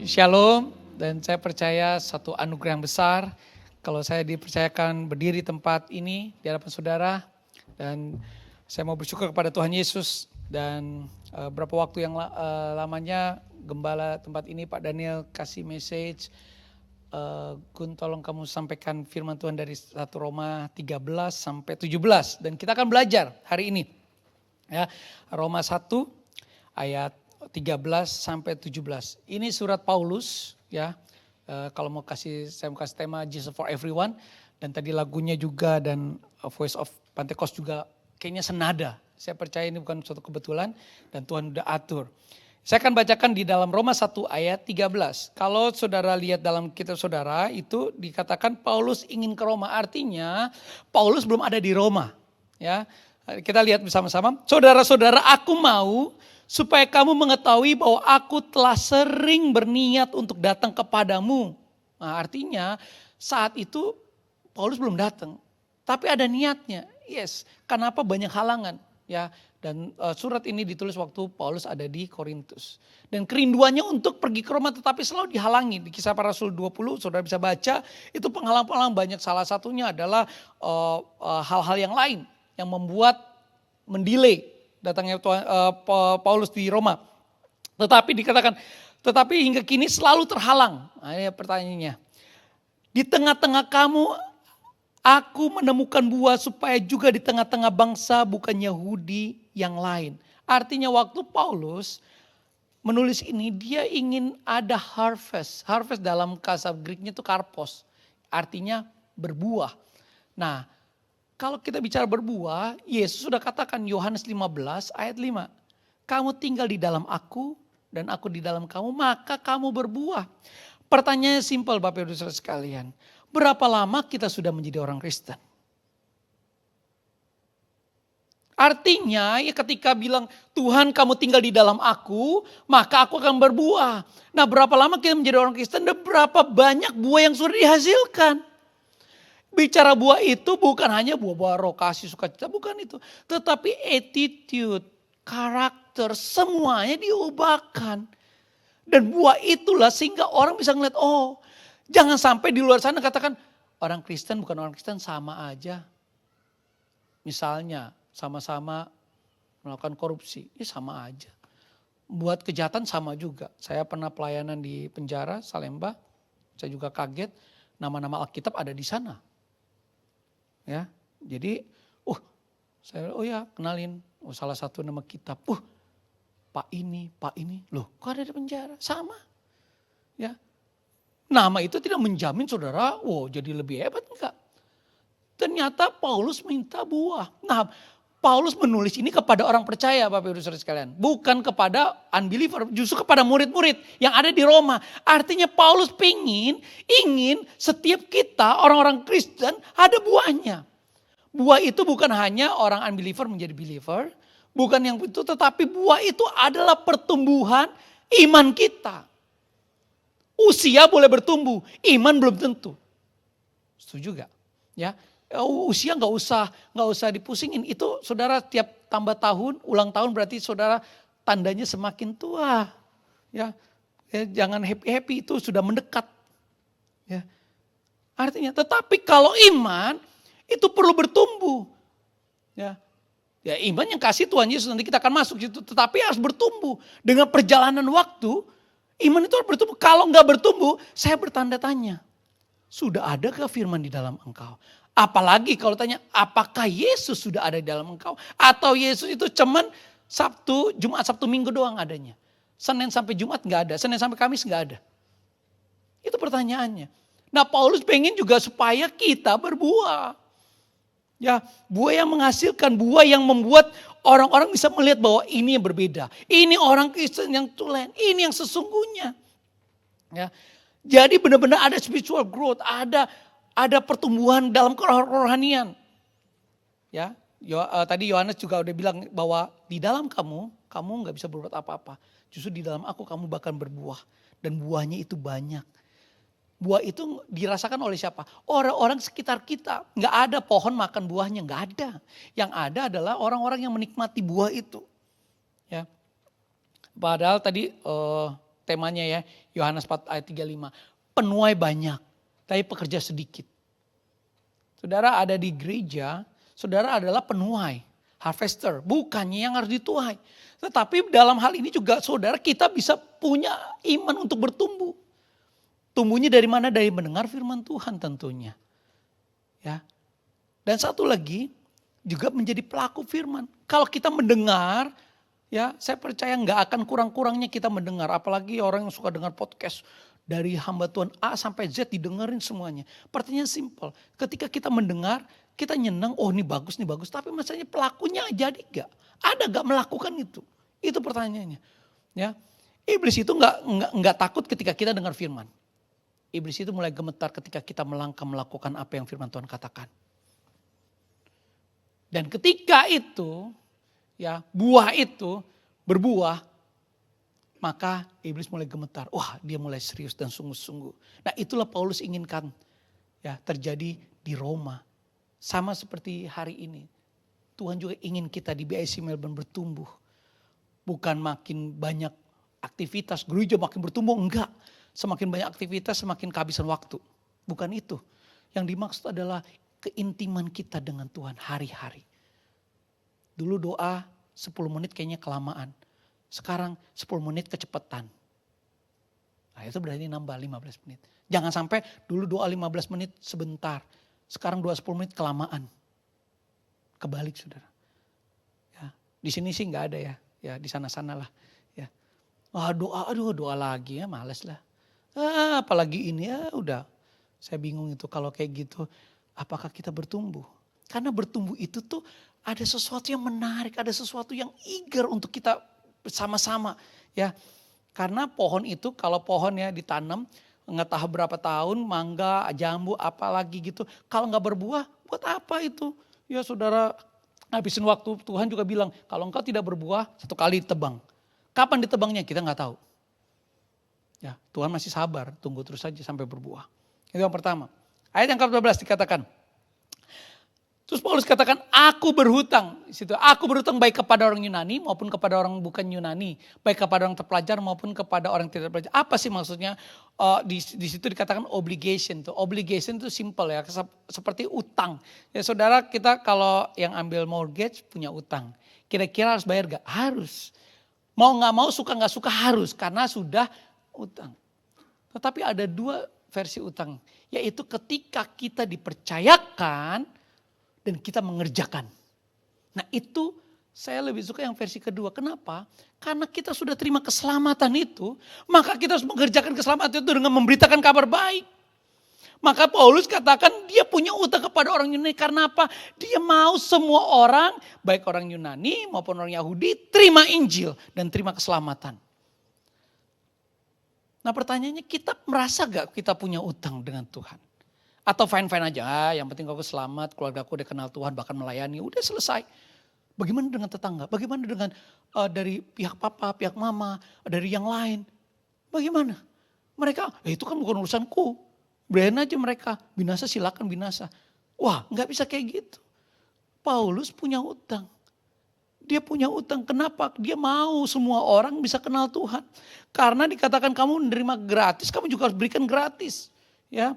Shalom, dan saya percaya satu anugerah yang besar kalau saya dipercayakan berdiri tempat ini di hadapan saudara, dan saya mau bersyukur kepada Tuhan Yesus. Dan berapa waktu yang lamanya gembala tempat ini Pak Daniel kasih message, Gun tolong kamu sampaikan firman Tuhan dari 1 Roma 13 sampai 17, dan kita akan belajar hari ini. Ya, Roma 1 ayat 13 sampai 17. Ini surat Paulus ya. Kalau mau saya mau kasih tema Jesus for Everyone, dan tadi lagunya juga dan Voice of Pentecost juga kayaknya senada. Saya percaya ini bukan suatu kebetulan dan Tuhan udah atur. Saya akan bacakan di dalam Roma 1 ayat 13. Kalau saudara lihat dalam kitab saudara itu dikatakan Paulus ingin ke Roma, artinya Paulus belum ada di Roma. Ya, kita lihat bersama-sama. Saudara-saudara, aku mau supaya kamu mengetahui bahwa aku telah sering berniat untuk datang kepadamu. Nah, artinya saat itu Paulus belum datang, tapi ada niatnya. Yes, kenapa banyak halangan ya? Dan surat ini ditulis waktu Paulus ada di Korintus. Dan kerinduannya untuk pergi ke Roma tetapi selalu dihalangi. Di Kisah Para Rasul 20 saudara bisa baca, itu penghalang-penghalang banyak. Salah satunya adalah hal-hal yang lain yang membuat mendelay datangnya Paulus di Roma. Tetapi dikatakan, tetapi hingga kini selalu terhalang. Nah, ini pertanyaannya. Di tengah-tengah kamu aku menemukan buah supaya juga di tengah-tengah bangsa bukan Yahudi yang lain. Artinya waktu Paulus menulis ini dia ingin ada harvest. Harvest dalam bahasa Greeknya itu karpos. Artinya berbuah. Nah, kalau kita bicara berbuah, Yesus sudah katakan Yohanes 15 ayat 5. Kamu tinggal di dalam aku dan aku di dalam kamu, maka kamu berbuah. Pertanyaannya simpel Bapak Ibu Saudara sekalian. Berapa lama kita sudah menjadi orang Kristen? Artinya ya ketika bilang Tuhan kamu tinggal di dalam aku, maka aku akan berbuah. Nah, berapa lama kita menjadi orang Kristen dan berapa banyak buah yang sudah dihasilkan? Bicara buah itu bukan hanya buah-buah roh kasih sukacita, bukan itu. Tetapi attitude, karakter, semuanya diubahkan. Dan buah itulah sehingga orang bisa ngeliat, oh jangan sampai di luar sana katakan orang Kristen bukan orang Kristen sama aja. Misalnya sama-sama melakukan korupsi, ya sama aja. Buat kejahatan sama juga. Saya pernah pelayanan di penjara Salemba, saya juga kaget nama-nama Alkitab ada di sana. Ya, jadi, saya kenalin, salah satu nama kitab, Pak ini, loh, kok ada di penjara? Sama, ya. Nama itu tidak menjamin saudara, jadi lebih hebat enggak? Ternyata Paulus minta buah. Nah, Paulus menulis ini kepada orang percaya, Bapak Ibu Saudara sekalian, bukan kepada unbeliever, justru kepada murid-murid yang ada di Roma. Artinya Paulus ingin setiap kita orang-orang Kristen ada buahnya. Buah itu bukan hanya orang unbeliever menjadi believer, bukan yang itu, tetapi buah itu adalah pertumbuhan iman kita. Usia boleh bertumbuh, iman belum tentu. Setuju gak? Ya. Usia nggak usah dipusingin. Itu saudara tiap tambah tahun, ulang tahun berarti saudara tandanya semakin tua. Ya, jangan happy itu sudah mendekat. Ya, artinya. Tetapi kalau iman itu perlu bertumbuh. Ya, iman yang kasih Tuhan Yesus nanti kita akan masuk situ. Tetapi harus bertumbuh dengan perjalanan waktu. Iman itu harus bertumbuh. Kalau nggak bertumbuh, saya bertanda tanya. Sudah adakah firman di dalam engkau? Apalagi kalau tanya, apakah Yesus sudah ada di dalam engkau? Atau Yesus itu cuman Jumat, Sabtu, Minggu doang adanya. Senin sampai Jumat gak ada, Senin sampai Kamis gak ada. Itu pertanyaannya. Nah, Paulus pengen juga supaya kita berbuah. Ya, buah yang menghasilkan, buah yang membuat orang-orang bisa melihat bahwa ini yang berbeda. Ini orang Kristen yang tulen, ini yang sesungguhnya. Ya. Jadi benar-benar ada spiritual growth, ada pertumbuhan dalam kerohanian. Ya, tadi Yohanes juga udah bilang bahwa di dalam kamu nggak bisa berbuat apa-apa. Justru di dalam aku kamu bahkan berbuah, dan buahnya itu banyak. Buah itu dirasakan oleh siapa? Orang-orang sekitar kita. Nggak ada pohon makan buahnya, nggak ada. Yang ada adalah orang-orang yang menikmati buah itu. Ya, padahal tadi temanya ya, Yohanes 4 ayat 35. Penuai banyak, tapi pekerja sedikit. Saudara ada di gereja, saudara adalah penuai, harvester, bukannya yang harus dituai. Tetapi dalam hal ini juga saudara kita bisa punya iman untuk bertumbuh. Tumbuhnya dari mana? Dari mendengar firman Tuhan tentunya. Ya. Dan satu lagi juga menjadi pelaku firman. Kalau kita mendengar, ya saya percaya nggak akan kurang-kurangnya kita mendengar. Apalagi orang yang suka dengar podcast. Dari hamba Tuhan A sampai Z didengerin semuanya. Pertanyaan simpel. Ketika kita mendengar, kita nyenang, oh ini bagus, ini bagus. Tapi masalahnya pelakunya jadi gak? Ada gak melakukan itu? Itu pertanyaannya. Ya, iblis itu nggak takut ketika kita dengar firman. Iblis itu mulai gemetar ketika kita melangkah melakukan apa yang firman Tuhan katakan. Dan ketika itu, ya buah itu berbuah, maka iblis mulai gemetar. Wah, dia mulai serius dan sungguh-sungguh. Nah, itulah Paulus inginkan ya terjadi di Roma. Sama seperti hari ini. Tuhan juga ingin kita di BIC Melbourne bertumbuh. Bukan makin banyak aktivitas, gereja makin bertumbuh, enggak. Semakin banyak aktivitas, semakin kehabisan waktu. Bukan itu. Yang dimaksud adalah keintiman kita dengan Tuhan hari-hari. Dulu doa 10 menit kayaknya kelamaan. Sekarang 10 menit kecepatan. Nah itu berarti nambah 15 menit. Jangan sampai dulu doa 15 menit sebentar. Sekarang doa 10 menit kelamaan. Kebalik saudara. Ya, di sini sih gak ada ya. Ya di sana-sana lah. Ya. Wah doa lagi ya males lah. Apalagi ini ya udah. Saya bingung itu kalau kayak gitu. Apakah kita bertumbuh? Karena bertumbuh itu tuh ada sesuatu yang menarik. Ada sesuatu yang eager untuk kita bersama-sama. Ya, karena pohon itu kalau pohon ya ditanam. Nggak tahu berapa tahun, mangga, jambu, apalagi gitu. Kalau nggak berbuah, buat apa itu? Ya saudara, habisin waktu. Tuhan juga bilang, kalau engkau tidak berbuah, 1 kali ditebang. Kapan ditebangnya kita nggak tahu. Ya, Tuhan masih sabar, tunggu terus saja sampai berbuah. Itu yang pertama. Ayat yang ke-14 dikatakan. Terus Paulus katakan, aku berhutang. Aku berhutang baik kepada orang Yunani maupun kepada orang bukan Yunani. Baik kepada orang terpelajar maupun kepada orang tidak terpelajar. Apa sih maksudnya? Di situ dikatakan obligation. Obligation itu simple ya, seperti utang. Ya saudara, kita kalau yang ambil mortgage punya utang. Kira-kira harus bayar gak? Harus. Mau gak mau, suka gak suka harus. Karena sudah utang. Tetapi ada 2 versi utang. Yaitu ketika kita dipercayakan dan kita mengerjakan. Nah itu saya lebih suka yang versi kedua. Kenapa? Karena kita sudah terima keselamatan itu. Maka kita harus mengerjakan keselamatan itu dengan memberitakan kabar baik. Maka Paulus katakan dia punya utang kepada orang Yunani. Karena apa? Dia mau semua orang, baik orang Yunani maupun orang Yahudi, terima Injil dan terima keselamatan. Nah pertanyaannya, kita merasa gak kita punya utang dengan Tuhan? Atau fine-fine aja, yang penting aku selamat, keluarga aku udah kenal Tuhan, bahkan melayani, udah selesai. Bagaimana dengan tetangga? Bagaimana dengan dari pihak papa, pihak mama, dari yang lain? Bagaimana? Mereka, itu kan bukan urusanku. Biarin aja mereka, binasa silakan binasa. Wah gak bisa kayak gitu. Paulus punya utang. Dia punya utang, kenapa? Dia mau semua orang bisa kenal Tuhan. Karena dikatakan kamu menerima gratis, kamu juga harus berikan gratis. Ya.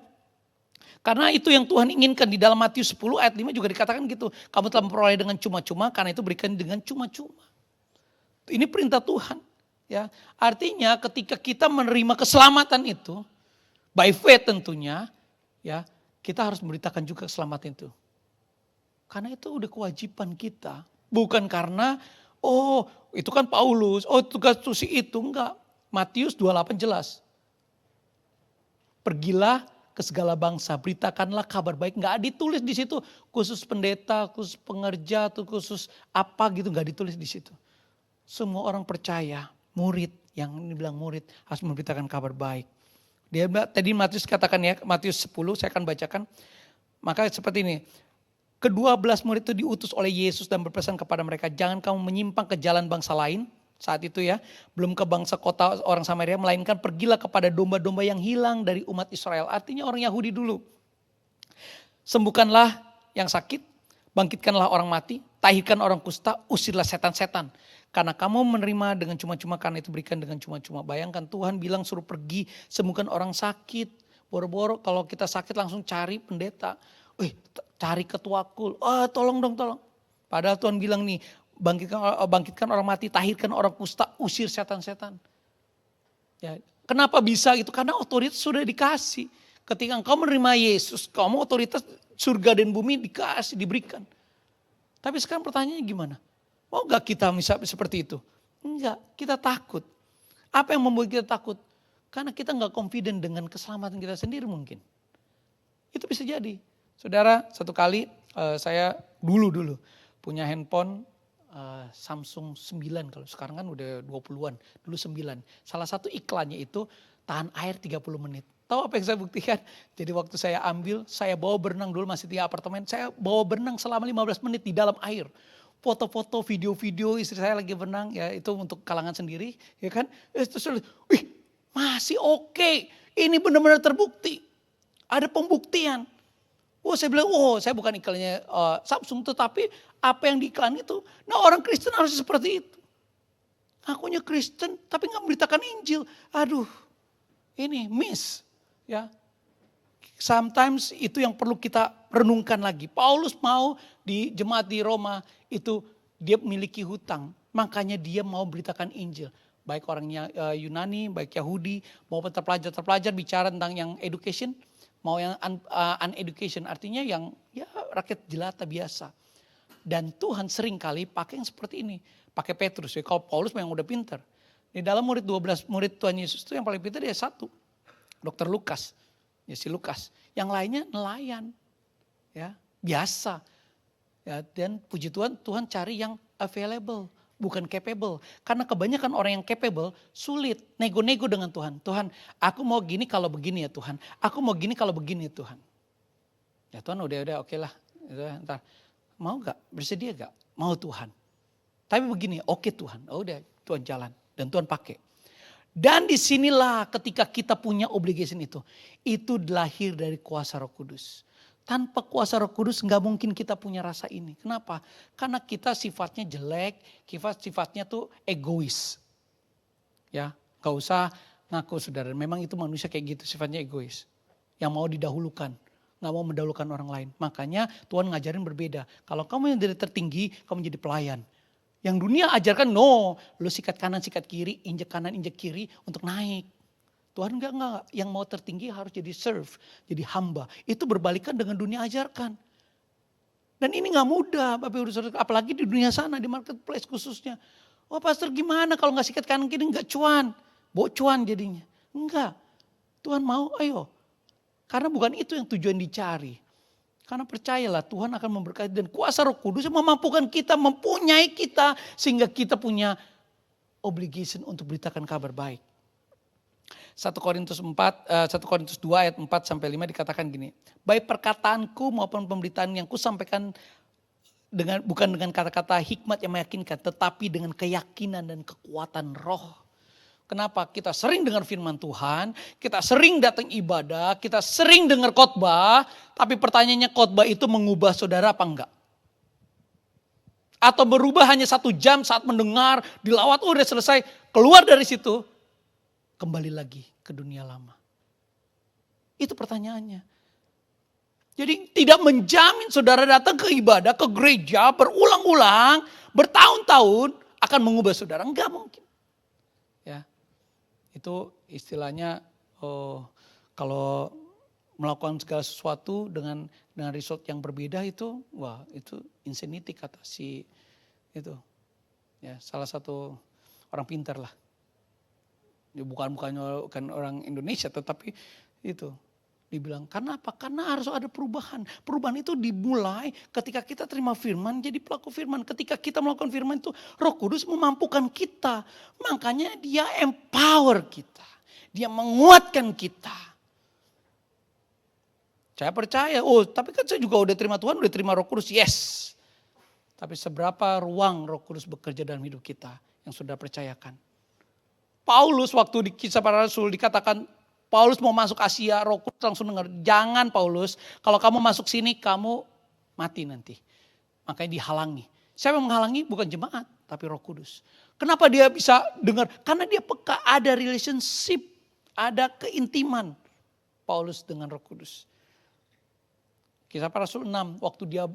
Karena itu yang Tuhan inginkan di dalam Matius 10 ayat 5 juga dikatakan gitu. Kamu telah memperoleh dengan cuma-cuma, karena itu berikan dengan cuma-cuma. Ini perintah Tuhan. Ya, artinya ketika kita menerima keselamatan itu, by faith tentunya, ya kita harus memberitakan juga keselamatan itu. Karena itu udah kewajiban kita. Bukan karena, oh itu kan Paulus, oh tugas si itu, enggak. Matius 28 jelas. Pergilah ke segala bangsa, beritakanlah kabar baik. Nggak ditulis di situ khusus pendeta, khusus pengerja, atau khusus apa gitu, nggak ditulis di situ. Semua orang percaya, murid, yang dibilang murid harus memberitakan kabar baik. Dia tadi Matius katakan ya, Matius 10 saya akan bacakan. Maka seperti ini, ke-12 murid itu diutus oleh Yesus dan berpesan kepada mereka, jangan kamu menyimpang ke jalan bangsa lain. Saat itu ya, belum ke bangsa kota orang Samaria, melainkan pergilah kepada domba-domba yang hilang dari umat Israel. Artinya orang Yahudi dulu. Sembuhkanlah yang sakit, bangkitkanlah orang mati, tahirkan orang kusta, usirlah setan-setan. Karena kamu menerima dengan cuma-cuma, karena itu berikan dengan cuma-cuma. Bayangkan Tuhan bilang suruh pergi sembuhkan orang sakit. Boro-boro kalau kita sakit langsung cari pendeta. Cari ketua kul. Tolong dong, tolong. Padahal Tuhan bilang nih, bangkitkan orang mati, tahirkan orang kusta, usir setan-setan. Ya, kenapa bisa gitu? Karena otoritas sudah dikasih. Ketika engkau menerima Yesus, kamu otoritas surga dan bumi diberikan. Tapi sekarang pertanyaannya gimana? Mau gak kita misalnya seperti itu? Enggak, kita takut. Apa yang membuat kita takut? Karena kita gak confident dengan keselamatan kita sendiri mungkin. Itu bisa jadi. Saudara, satu kali saya dulu punya handphone Samsung 9, kalau sekarang kan udah 20-an, dulu 9. Salah satu iklannya itu tahan air 30 menit. Tahu apa yang saya buktikan? Jadi waktu saya ambil, saya bawa berenang dulu masih di apartemen, saya bawa berenang selama 15 menit di dalam air. Foto-foto, video-video istri saya lagi berenang, ya itu untuk kalangan sendiri, ya kan? Masih oke. Ini benar-benar terbukti. Ada pembuktian. Saya bilang, saya bukan iklannya Samsung, tetapi apa yang di iklan itu. Nah, orang Kristen harus seperti itu. Ngakunya Kristen, tapi nggak memberitakan Injil. Aduh, ini miss, ya. Sometimes itu yang perlu kita renungkan lagi. Paulus mau di jemaat di Roma itu dia memiliki hutang, makanya dia mau beritakan Injil. Baik orangnya Yunani, baik Yahudi, maupun terpelajar bicara tentang yang education, mau yang uneducation, artinya yang ya rakyat jelata biasa. Dan Tuhan sering kali pakai yang seperti ini, pakai Petrus. Ya, kalau Paulus memang udah pinter. Di dalam 12 murid Tuhan Yesus itu yang paling pintar dia satu, Dr. Lukas. Ya si Lukas, yang lainnya nelayan, ya biasa, ya dan puji Tuhan, Tuhan cari yang available, bukan capable. Karena kebanyakan orang yang capable sulit nego-nego dengan Tuhan. Tuhan, aku mau gini kalau begini ya Tuhan, aku mau gini kalau begini ya Tuhan. Ya Tuhan udah oke lah, ntar mau gak, bersedia gak, mau Tuhan. Tapi begini, oke Tuhan, udah Tuhan jalan dan Tuhan pakai. Dan disinilah ketika kita punya obligation itu lahir dari kuasa Roh Kudus. Tanpa kuasa Roh Kudus nggak mungkin kita punya rasa ini. Kenapa? Karena kita sifatnya jelek, sifatnya tuh egois. Ya, nggak usah ngaku saudara. Memang itu manusia kayak gitu, sifatnya egois. Yang mau didahulukan, nggak mau mendahulukan orang lain. Makanya Tuhan ngajarin berbeda. Kalau kamu yang dari tertinggi, kamu jadi pelayan. Yang dunia ajarkan no, lu sikat kanan sikat kiri, injek kanan injek kiri untuk naik. Tuhan enggak, yang mau tertinggi harus jadi serve, jadi hamba. Itu berbalikan dengan dunia ajarkan. Dan ini gak mudah, Bapak Ibu Saudara, apalagi di dunia sana, di marketplace khususnya. Pastor gimana kalau gak sikat kanan kiri gak cuan, bocuan jadinya. Enggak, Tuhan mau ayo. Karena bukan itu yang tujuan dicari. Karena percayalah Tuhan akan memberkati dan kuasa Roh Kudus memampukan kita, mempunyai kita sehingga kita punya obligation untuk beritakan kabar baik. 1 Korintus 2 ayat 4 sampai 5 dikatakan gini. Baik perkataanku maupun pemberitaan yang kusampaikan bukan dengan kata-kata hikmat yang meyakinkan, tetapi dengan keyakinan dan kekuatan Roh. Kenapa? Kita sering dengar firman Tuhan, kita sering datang ibadah, kita sering dengar khotbah, tapi pertanyaannya khotbah itu mengubah saudara apa enggak? Atau berubah hanya 1 jam saat mendengar, dilawat, udah selesai, keluar dari situ, kembali lagi ke dunia lama. Itu pertanyaannya. Jadi tidak menjamin saudara datang ke ibadah, ke gereja, berulang-ulang, bertahun-tahun akan mengubah saudara, enggak mungkin. Ya. Itu istilahnya kalau melakukan segala sesuatu dengan result yang berbeda itu, wah itu insanity kata si itu. Ya, salah satu orang pintar lah. Ya, bukan orang Indonesia tetapi itu dibilang karena apa? Karena harus ada perubahan. Perubahan itu dimulai ketika kita terima firman jadi pelaku firman. Ketika kita melakukan firman itu Roh Kudus memampukan kita. Makanya dia empower kita. Dia menguatkan kita. Saya percaya, tapi kan saya juga udah terima Tuhan, udah terima Roh Kudus. Yes. Tapi seberapa ruang Roh Kudus bekerja dalam hidup kita yang sudah percayakan. Paulus waktu di Kisah Para Rasul dikatakan Paulus mau masuk Asia, Roh Kudus langsung dengar, jangan Paulus, kalau kamu masuk sini kamu mati nanti. Makanya dihalangi. Siapa yang menghalangi? Bukan jemaat. tapi Roh Kudus. Kenapa dia bisa dengar? Karena dia peka, ada relationship, ada keintiman Paulus dengan Roh Kudus. Kisah Para Rasul 6, waktu dia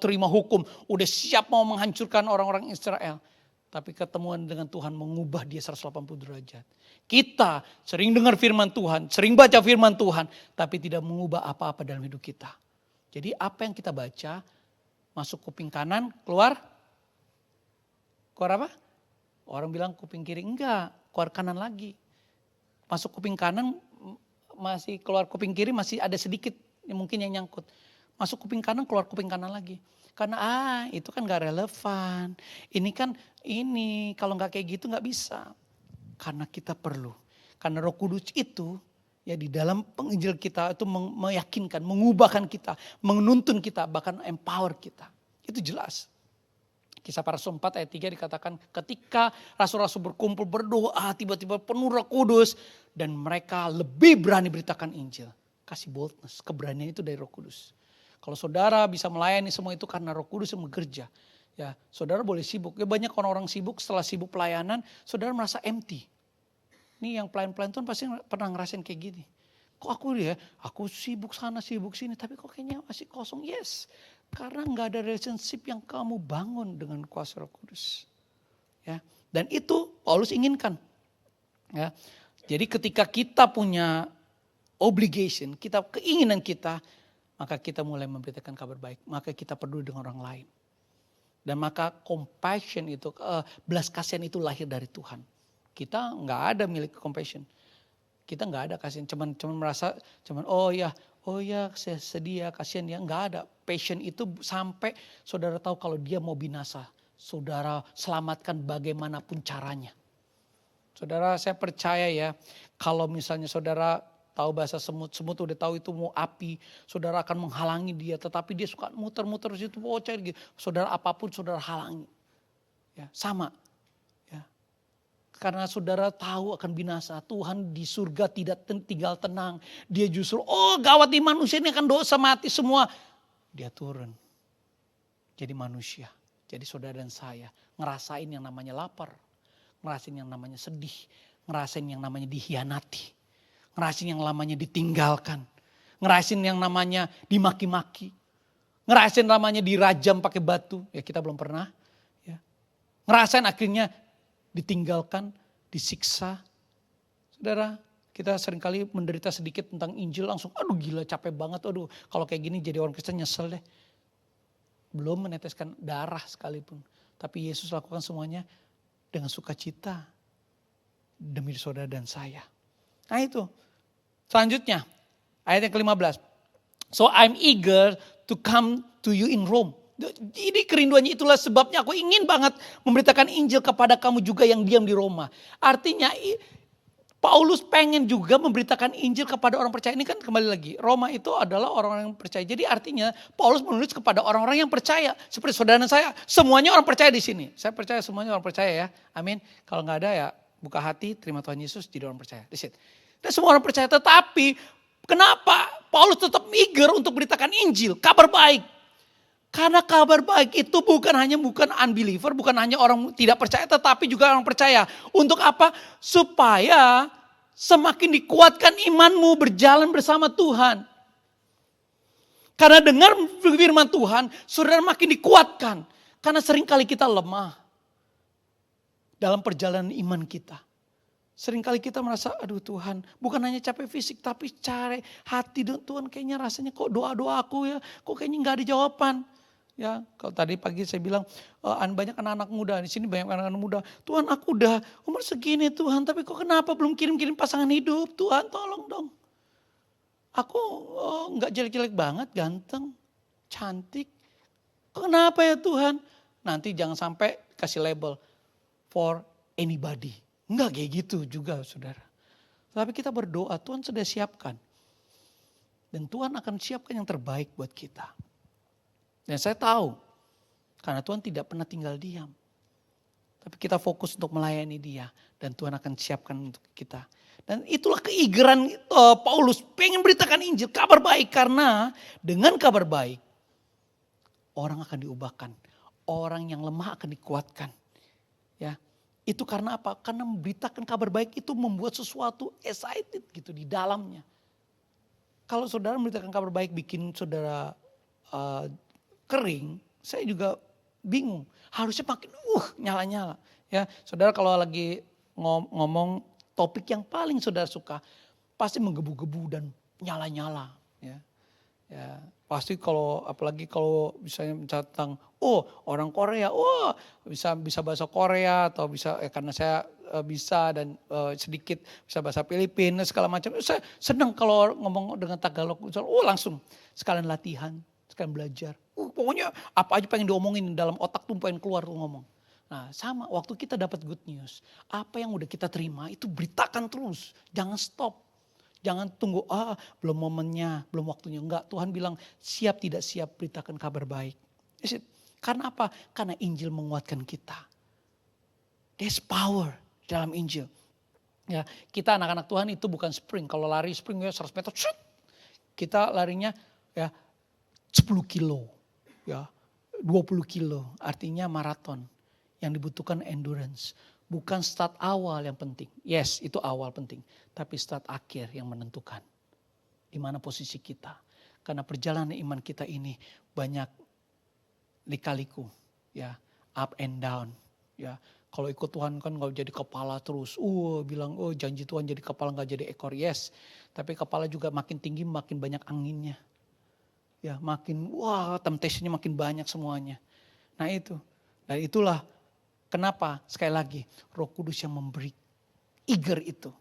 terima hukum, udah siap mau menghancurkan orang-orang Israel. Tapi ketemuan dengan Tuhan mengubah dia 180 derajat. Kita sering dengar firman Tuhan, sering baca firman Tuhan, tapi tidak mengubah apa-apa dalam hidup kita. Jadi apa yang kita baca, masuk kuping kanan, keluar apa? Orang bilang kuping kiri, enggak, keluar kanan lagi. Masuk kuping kanan, masih keluar kuping kiri, masih ada sedikit mungkin yang nyangkut. Masuk kuping kanan, keluar kuping kanan lagi. Karena itu kan gak relevan. Ini kan kalau gak kayak gitu gak bisa. Karena kita perlu. Karena Roh Kudus itu ya di dalam penginjil kita itu meyakinkan, mengubahkan kita, menuntun kita, bahkan empower kita. Itu jelas. Kisah Para Rasul 4 ayat 3 dikatakan ketika rasul-rasul berkumpul berdoa tiba-tiba penuh Roh Kudus. Dan mereka lebih berani beritakan Injil. Kasih boldness, keberanian itu dari Roh Kudus. Kalau saudara bisa melayani semua itu karena Roh Kudus yang bekerja. Ya, saudara boleh sibuk. Ya, banyak orang-orang sibuk, setelah sibuk pelayanan, saudara merasa empty. Ini yang pelayan-pelayan Tuhan pasti pernah ngerasain kayak gini. Kok aku sibuk sana, sibuk sini, tapi kok kayaknya masih kosong. Yes, karena gak ada relationship yang kamu bangun dengan kuasa Roh Kudus. Ya, dan itu Paulus inginkan. Ya, jadi ketika kita punya obligation, keinginan kita, maka kita mulai memberitakan kabar baik. Maka kita peduli dengan orang lain. Dan maka compassion itu, belas kasihan itu lahir dari Tuhan. Kita gak ada milik compassion. Kita gak ada kasihan, cuman merasa, oh ya saya sedih ya, kasihan ya. Gak ada. Passion itu sampai saudara tahu kalau dia mau binasa. Saudara selamatkan bagaimanapun caranya. Saudara, saya percaya ya, kalau misalnya saudara tahu bahasa semut udah tahu itu mau api, saudara akan menghalangi dia, tetapi dia suka muter-muter di situ, cari gitu. Saudara apapun saudara halangi. Ya, sama. Ya. Karena saudara tahu akan binasa, Tuhan di surga tidak tinggal tenang. Dia justru, gawat di manusia ini akan dosa mati semua. Dia turun. Jadi manusia. Jadi saudara dan saya ngerasain yang namanya lapar, ngerasain yang namanya sedih, ngerasain yang namanya dihianati. Ngerasain yang namanya ditinggalkan. Ngerasain yang namanya dimaki-maki. Ngerasain namanya dirajam pakai batu. Ya kita belum pernah. Ya. Ngerasain akhirnya ditinggalkan, disiksa. Saudara, kita seringkali menderita sedikit tentang Injil langsung aduh gila capek banget. Aduh kalau kayak gini jadi orang Kristen nyesel deh. Belum meneteskan darah sekalipun. Tapi Yesus lakukan semuanya dengan sukacita. Demi saudara dan saya. Nah itu. Selanjutnya, ayat yang ke-15. So I'm eager to come to you in Rome. Jadi kerinduannya itulah sebabnya aku ingin banget memberitakan Injil kepada kamu juga yang diam di Roma. Artinya Paulus pengen juga memberitakan Injil kepada orang percaya. Ini kan kembali lagi, Roma itu adalah orang-orang yang percaya. Jadi artinya Paulus menulis kepada orang-orang yang percaya. Seperti saudara dan saya, semuanya orang percaya di sini. Saya percaya semuanya orang percaya ya, amin. Kalau gak ada ya buka hati, terima Tuhan Yesus, jadi orang percaya. That's it. Dan semua orang percaya, tetapi kenapa Paulus tetap eager untuk beritakan Injil, kabar baik. Karena kabar baik itu bukan unbeliever, bukan hanya orang tidak percaya, tetapi juga orang percaya. Untuk apa? Supaya semakin dikuatkan imanmu berjalan bersama Tuhan. Karena dengar firman Tuhan, saudara makin dikuatkan. Karena seringkali kita lemah dalam perjalanan iman kita. Seringkali kita merasa, aduh Tuhan, bukan hanya capek fisik, tapi cari hati Tuhan. Kayaknya rasanya kok doa-doa aku ya, kok kayaknya gak ada jawaban. Ya, kalau tadi pagi saya bilang, banyak anak-anak muda, di sini banyak anak-anak muda. Tuhan aku udah umur segini Tuhan, tapi kok kenapa belum kirim-kirim pasangan hidup? Tuhan tolong dong. Aku gak jelek-jelek banget, ganteng, cantik. Kok kenapa ya Tuhan? Nanti jangan sampai kasih label, for anybody. Enggak kayak gitu juga saudara. Tapi kita berdoa Tuhan sudah siapkan. Dan Tuhan akan siapkan yang terbaik buat kita. Dan saya tahu. Karena Tuhan tidak pernah tinggal diam. Tapi kita fokus untuk melayani dia. Dan Tuhan akan siapkan untuk kita. Dan itulah keigeran Paulus. Pengen beritakan Injil, kabar baik. Karena dengan kabar baik. Orang akan diubahkan. orang yang lemah akan dikuatkan. Ya, itu karena apa? Karena memberitakan kabar baik itu membuat sesuatu excited gitu di dalamnya. Kalau saudara memberitakan kabar baik bikin saudara kering, saya juga bingung. Harusnya makin nyala-nyala. Ya, saudara kalau lagi ngomong topik yang paling saudara suka, pasti menggebu-gebu dan nyala-nyala. Ya, ya pasti kalau apalagi kalau misalnya tentang orang Korea, bisa bahasa Korea atau bisa karena saya bisa dan sedikit bisa bahasa Filipina segala macam. Saya senang kalau ngomong dengan Tagalog, langsung sekalian latihan, sekalian belajar. Pokoknya apa aja pengen diomongin dalam otak tuh pengen keluar tuh ngomong. Nah sama waktu kita dapat good news, apa yang udah kita terima itu beritakan terus, jangan stop. Jangan tunggu, belum momennya, belum waktunya. Enggak, Tuhan bilang siap tidak siap beritakan kabar baik. Karena apa? Karena Injil menguatkan kita. There's power dalam Injil. Ya, kita anak-anak Tuhan itu bukan sprint. Kalau lari sprint 100 meter, kita larinya ya 10 kilo, ya 20 kilo. Artinya maraton yang dibutuhkan endurance. Bukan start awal yang penting. Yes, itu awal penting. Tapi start akhir yang menentukan. Di mana posisi kita. Karena perjalanan iman kita ini banyak lika-liku. Ya, up and down. Ya, kalau ikut Tuhan kan gak jadi kepala terus. Bilang janji Tuhan jadi kepala gak jadi ekor. Yes, tapi kepala juga makin tinggi makin banyak anginnya. Ya, makin temptation-nya makin banyak semuanya. Nah itu. Dan itulah kenapa sekali lagi Roh Kudus yang memberi eager itu.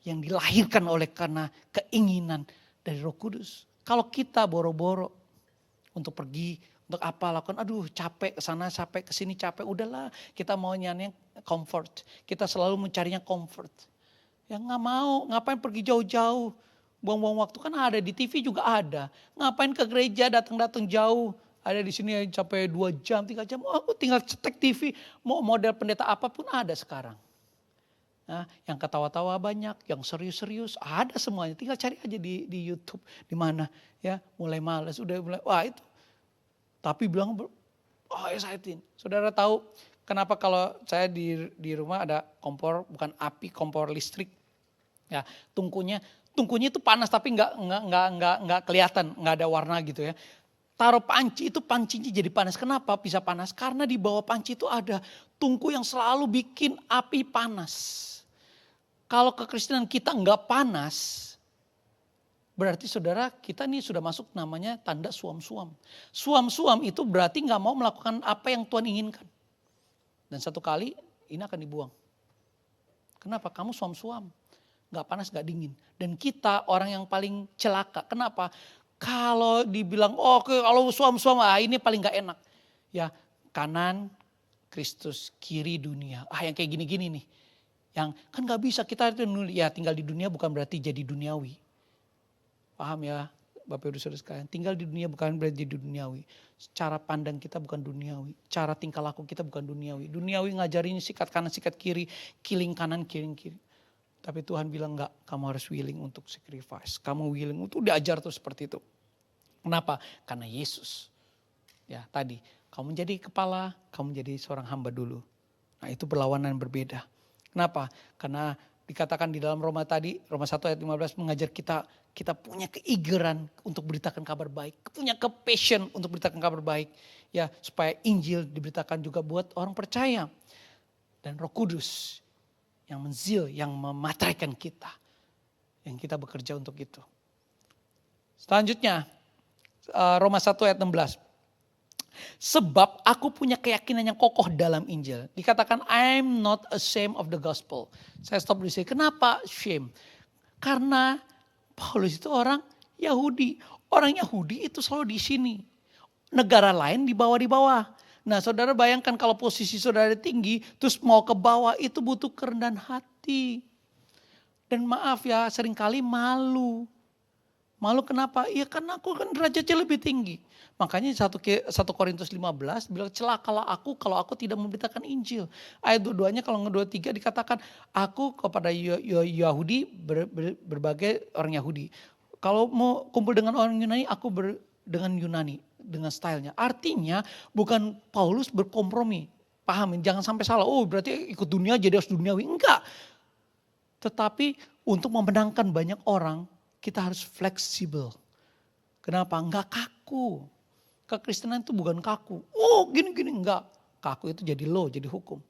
Yang dilahirkan oleh karena keinginan dari Roh Kudus. Kalau kita boro-boro untuk pergi, untuk apa lakukan, capek kesana, capek kesini, capek. Udahlah kita mau nyari comfort. Kita selalu mencarinya comfort. Ya gak mau, ngapain pergi jauh-jauh. Buang-buang waktu kan ada di TV juga ada. Ngapain ke gereja datang-datang jauh. Ada di sini sampai 2 jam, 3 jam. Aku tinggal cetek TV. Mau model pendeta apapun ada sekarang. Nah, yang ketawa-tawa banyak, yang serius-serius ada semuanya. Tinggal cari aja di YouTube. Di mana ya, mulai malas, udah mulai itu. Tapi bilang exciting. Saudara tahu kenapa kalau saya di rumah ada kompor, bukan api, kompor listrik. Ya, tungkunya itu panas tapi nggak kelihatan, nggak ada warna gitu ya. Taruh panci itu pancinya jadi panas. Kenapa bisa panas? Karena di bawah panci itu ada tungku yang selalu bikin api panas. Kalau kekristenan kita nggak panas, berarti saudara kita nih sudah masuk namanya tanda suam-suam. Suam-suam itu berarti nggak mau melakukan apa yang Tuhan inginkan. Dan satu kali ini akan dibuang. Kenapa? Kamu suam-suam. Nggak panas, nggak dingin. Dan kita orang yang paling celaka. Kenapa? Kalau dibilang, kalau suam-suam, ini paling gak enak. Ya, kanan Kristus, kiri dunia. Yang kayak gini-gini nih. Yang kan gak bisa, kita itu ya tinggal di dunia bukan berarti jadi duniawi. Paham ya Bapak Ibu Saudara sekalian. Tinggal di dunia bukan berarti jadi duniawi. Cara pandang kita bukan duniawi. Cara tingkah laku kita bukan duniawi. Duniawi ngajarin sikat kanan, sikat kiri. Kiling kanan, kiling kiri. Tapi Tuhan bilang enggak, kamu harus willing untuk sacrifice. Kamu willing untuk diajar tuh seperti itu. Kenapa? Karena Yesus. Ya tadi, kamu jadi kepala, kamu jadi seorang hamba dulu. Nah itu perlawanan berbeda. Kenapa? Karena dikatakan di dalam Roma tadi, Roma 1 ayat 15 mengajar kita punya keigeran untuk beritakan kabar baik. Punya passion untuk beritakan kabar baik. Ya supaya Injil diberitakan juga buat orang percaya. Dan Roh Kudus yang menzil, yang memateraikan kita. Yang kita bekerja untuk itu. Selanjutnya, Roma 1 ayat 16. Sebab aku punya keyakinan yang kokoh dalam Injil. Dikatakan I'm not ashamed of the gospel. Saya stop di sini. Kenapa shame? Karena Paulus itu orang Yahudi. Orang Yahudi itu selalu di sini. Negara lain di bawah. Nah saudara bayangkan kalau posisi saudara tinggi, terus mau ke bawah itu butuh kerendahan hati. Dan maaf ya seringkali malu. Malu kenapa? Ya karena aku kan derajatnya lebih tinggi. Makanya 1 Korintus 15 bilang celakalah aku kalau aku tidak memberitakan Injil. Ayat 22-nya kalau 23 dikatakan aku kepada Yahudi berbagai orang Yahudi. Kalau mau kumpul dengan orang Yunani aku dengan Yunani. dengan stylenya. Artinya bukan Paulus berkompromi. Pahamin, jangan sampai salah. Oh berarti ikut dunia jadi harus duniawi. Enggak. Tetapi untuk memenangkan banyak orang, kita harus fleksibel. Kenapa? Enggak kaku. Kekristenan itu bukan kaku. Oh gini-gini, enggak. Kaku itu jadi law, jadi hukum.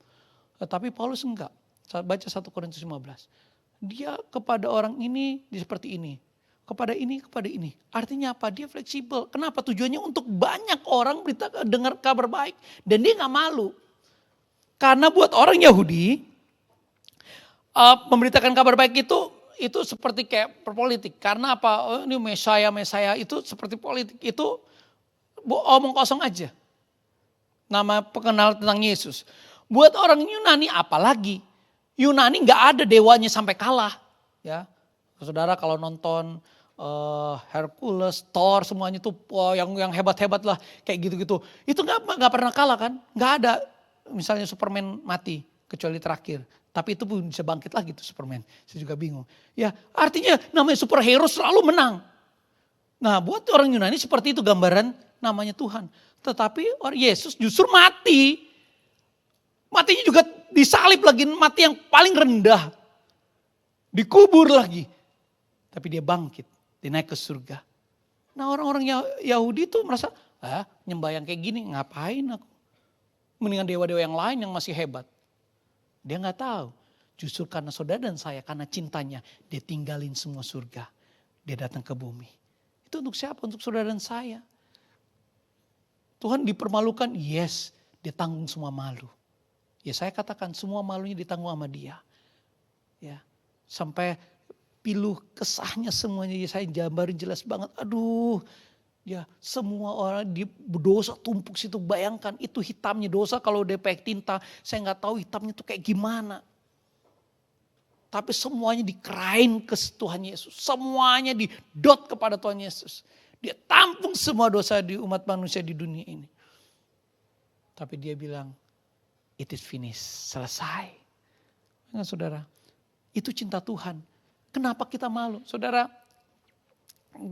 Tetapi Paulus enggak. Saya baca 1 Korintus 15. Dia kepada orang ini seperti ini. Kepada ini. Artinya apa? Dia fleksibel. Kenapa? Tujuannya untuk banyak orang dengar kabar baik. Dan dia gak malu. Karena buat orang Yahudi, memberitakan kabar baik itu seperti kayak perpolitik. Karena apa? Oh, ini Mesaya itu seperti politik. Itu omong kosong aja. Nama pengenal tentang Yesus. Buat orang Yunani apalagi. Yunani gak ada dewanya sampai kalah. Ya, saudara kalau nonton Hercules, Thor, semuanya tuh yang hebat-hebat lah kayak gitu-gitu. Itu nggak pernah kalah kan? Nggak ada. Misalnya Superman mati kecuali terakhir. Tapi itu pun bisa bangkit lagi tuh Superman. Saya juga bingung. Ya artinya namanya superhero selalu menang. Nah buat orang Yunani seperti itu gambaran namanya Tuhan. Tetapi orang Yesus justru mati. Matinya juga disalib lagi, mati yang paling rendah. Dikubur lagi. Tapi dia bangkit. Dia naik ke surga. Nah orang-orang Yahudi tuh merasa, nyembah yang kayak gini ngapain aku. Mendingan dewa-dewa yang lain yang masih hebat. Dia gak tahu. Justru karena saudara dan saya, karena cintanya, dia tinggalin semua surga. Dia datang ke bumi. Itu untuk siapa? Untuk saudara dan saya. Tuhan dipermalukan, yes. Dia tanggung semua malu. Ya saya katakan semua malunya ditanggung sama dia. Ya, sampai pilu kesahnya semuanya ya saya gambarin jelas banget. Aduh, ya semua orang di dosa tumpuk situ, bayangkan itu hitamnya dosa kalau udah pakai tinta, saya nggak tahu hitamnya tuh kayak gimana. Tapi semuanya dikerain ke Tuhan Yesus, semuanya didot kepada Tuhan Yesus. Dia tampung semua dosa di umat manusia di dunia ini. Tapi dia bilang, it is finished, selesai. Nah, saudara, itu cinta Tuhan. Kenapa kita malu? Saudara,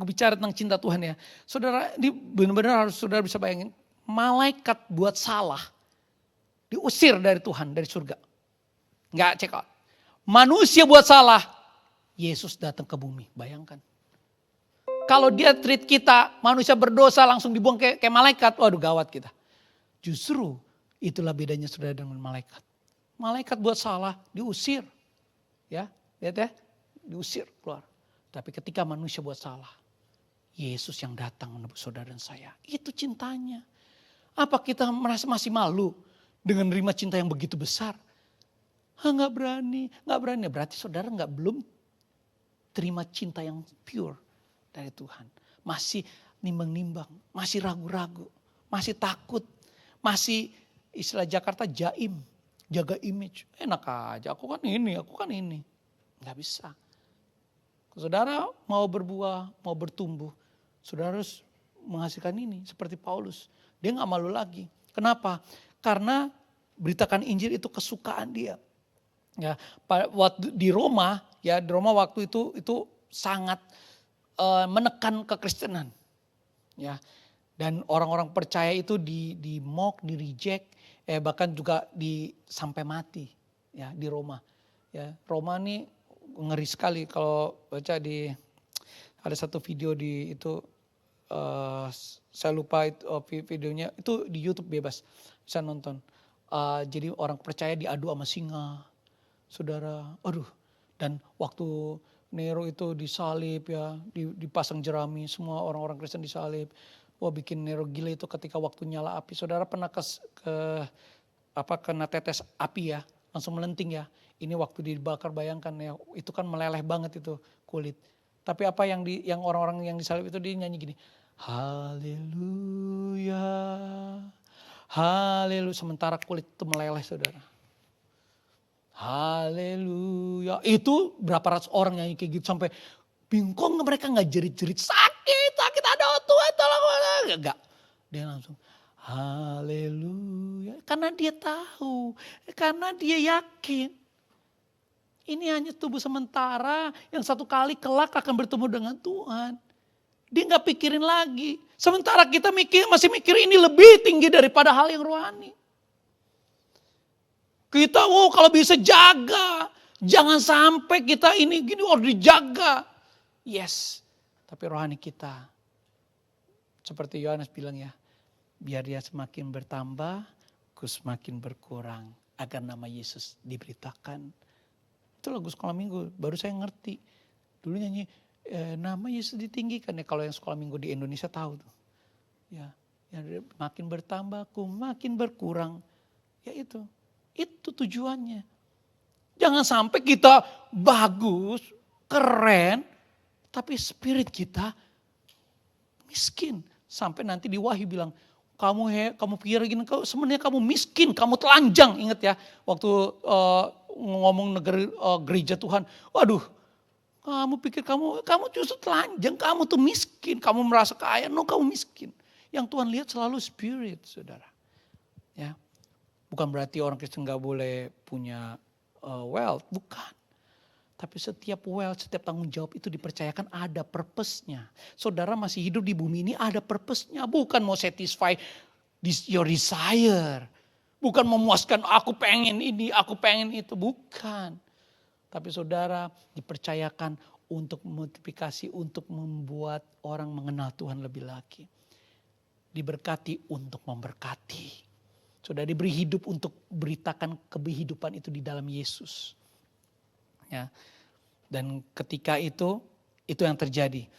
bicara tentang cinta Tuhan ya. Saudara, ini benar-benar harus saudara bisa bayangin. Malaikat buat salah, diusir dari Tuhan, dari surga. Nggak check out. Manusia buat salah, Yesus datang ke bumi, bayangkan. Kalau dia treat kita, manusia berdosa langsung dibuang kayak malaikat, waduh gawat kita. Justru itulah bedanya saudara dengan malaikat. Malaikat buat salah, diusir. Ya, lihat ya. Diusir keluar. Tapi ketika manusia buat salah, Yesus yang datang menebus saudara dan saya. Itu cintanya. Apa kita merasa masih malu dengan menerima cinta yang begitu besar? Nggak berani. Berarti saudara belum terima cinta yang pure dari Tuhan. Masih nimbang-nimbang, masih ragu-ragu, masih takut, masih istilah Jakarta jaim, jaga image. Enak aja, aku kan ini. Nggak bisa. Saudara mau berbuah, mau bertumbuh, saudara harus menghasilkan ini seperti Paulus. Dia gak malu lagi. Kenapa? Karena beritakan Injil itu kesukaan dia. Ya, waktu di Roma waktu itu sangat menekan kekristenan. Ya, dan orang-orang percaya itu di mock, di reject, bahkan juga sampai mati. Ya, di Roma. Ya, Roma ini ngeri sekali kalau baca ada satu video itu saya lupa itu videonya itu di YouTube bebas bisa nonton. Jadi orang percaya diadu sama singa, saudara. Aduh, dan waktu Nero itu disalib ya, dipasang jerami, semua orang-orang Kristen disalib. Wah bikin Nero gila itu ketika waktu nyala api. Saudara pernah kena tetes api ya, langsung melenting ya. Ini waktu dibakar bayangkan ya, itu kan meleleh banget itu kulit. Tapi apa yang orang-orang yang disalib itu dia nyanyi gini. Haleluya, haleluya. Sementara kulit itu meleleh saudara. Haleluya. Itu berapa ratus orang nyanyi kayak gitu sampai bingkong mereka gak jerit-jerit. Sakit ada Tuhan tolong. Enggak. Dia langsung haleluya. Karena dia tahu, karena dia yakin. Ini hanya tubuh sementara yang satu kali kelak akan bertemu dengan Tuhan. Dia nggak pikirin lagi. Sementara kita masih mikir ini lebih tinggi daripada hal yang rohani. Kita kalau bisa jaga. Jangan sampai kita ini gini harus dijaga. Yes. Tapi rohani kita. Seperti Yohanes bilang ya. Biar dia semakin bertambah. Ku semakin berkurang. Agar nama Yesus diberitakan. Itu lagu sekolah minggu. Baru saya ngerti. Dulu nyanyi. Nama Yesus ditinggikan ya. Kalau yang sekolah minggu di Indonesia tahu tuh. Ya, makin bertambah. Ku makin berkurang. Ya itu. Itu tujuannya. Jangan sampai kita bagus, keren, tapi spirit kita miskin. Sampai nanti di Wahyu bilang, kamu pikir gini, sebenarnya kamu miskin, kamu telanjang. Ingat ya, waktu ngomong gereja Tuhan, waduh, kamu pikir kamu justru telanjang, kamu tuh miskin, kamu merasa kaya, no kamu miskin. Yang Tuhan lihat selalu spirit, saudara. Ya. Bukan berarti orang Kristen gak boleh punya wealth, bukan. Tapi setiap wealth, setiap tanggung jawab itu dipercayakan ada purpose-nya. Saudara masih hidup di bumi ini ada purpose-nya. Bukan mau satisfy your desire. Bukan memuaskan aku pengen ini, aku pengen itu. Bukan. Tapi saudara dipercayakan untuk multiplikasi, untuk membuat orang mengenal Tuhan lebih lagi. Diberkati untuk memberkati. Sudah diberi hidup untuk beritakan kehidupan itu di dalam Yesus. Ya. Dan ketika itu yang terjadi.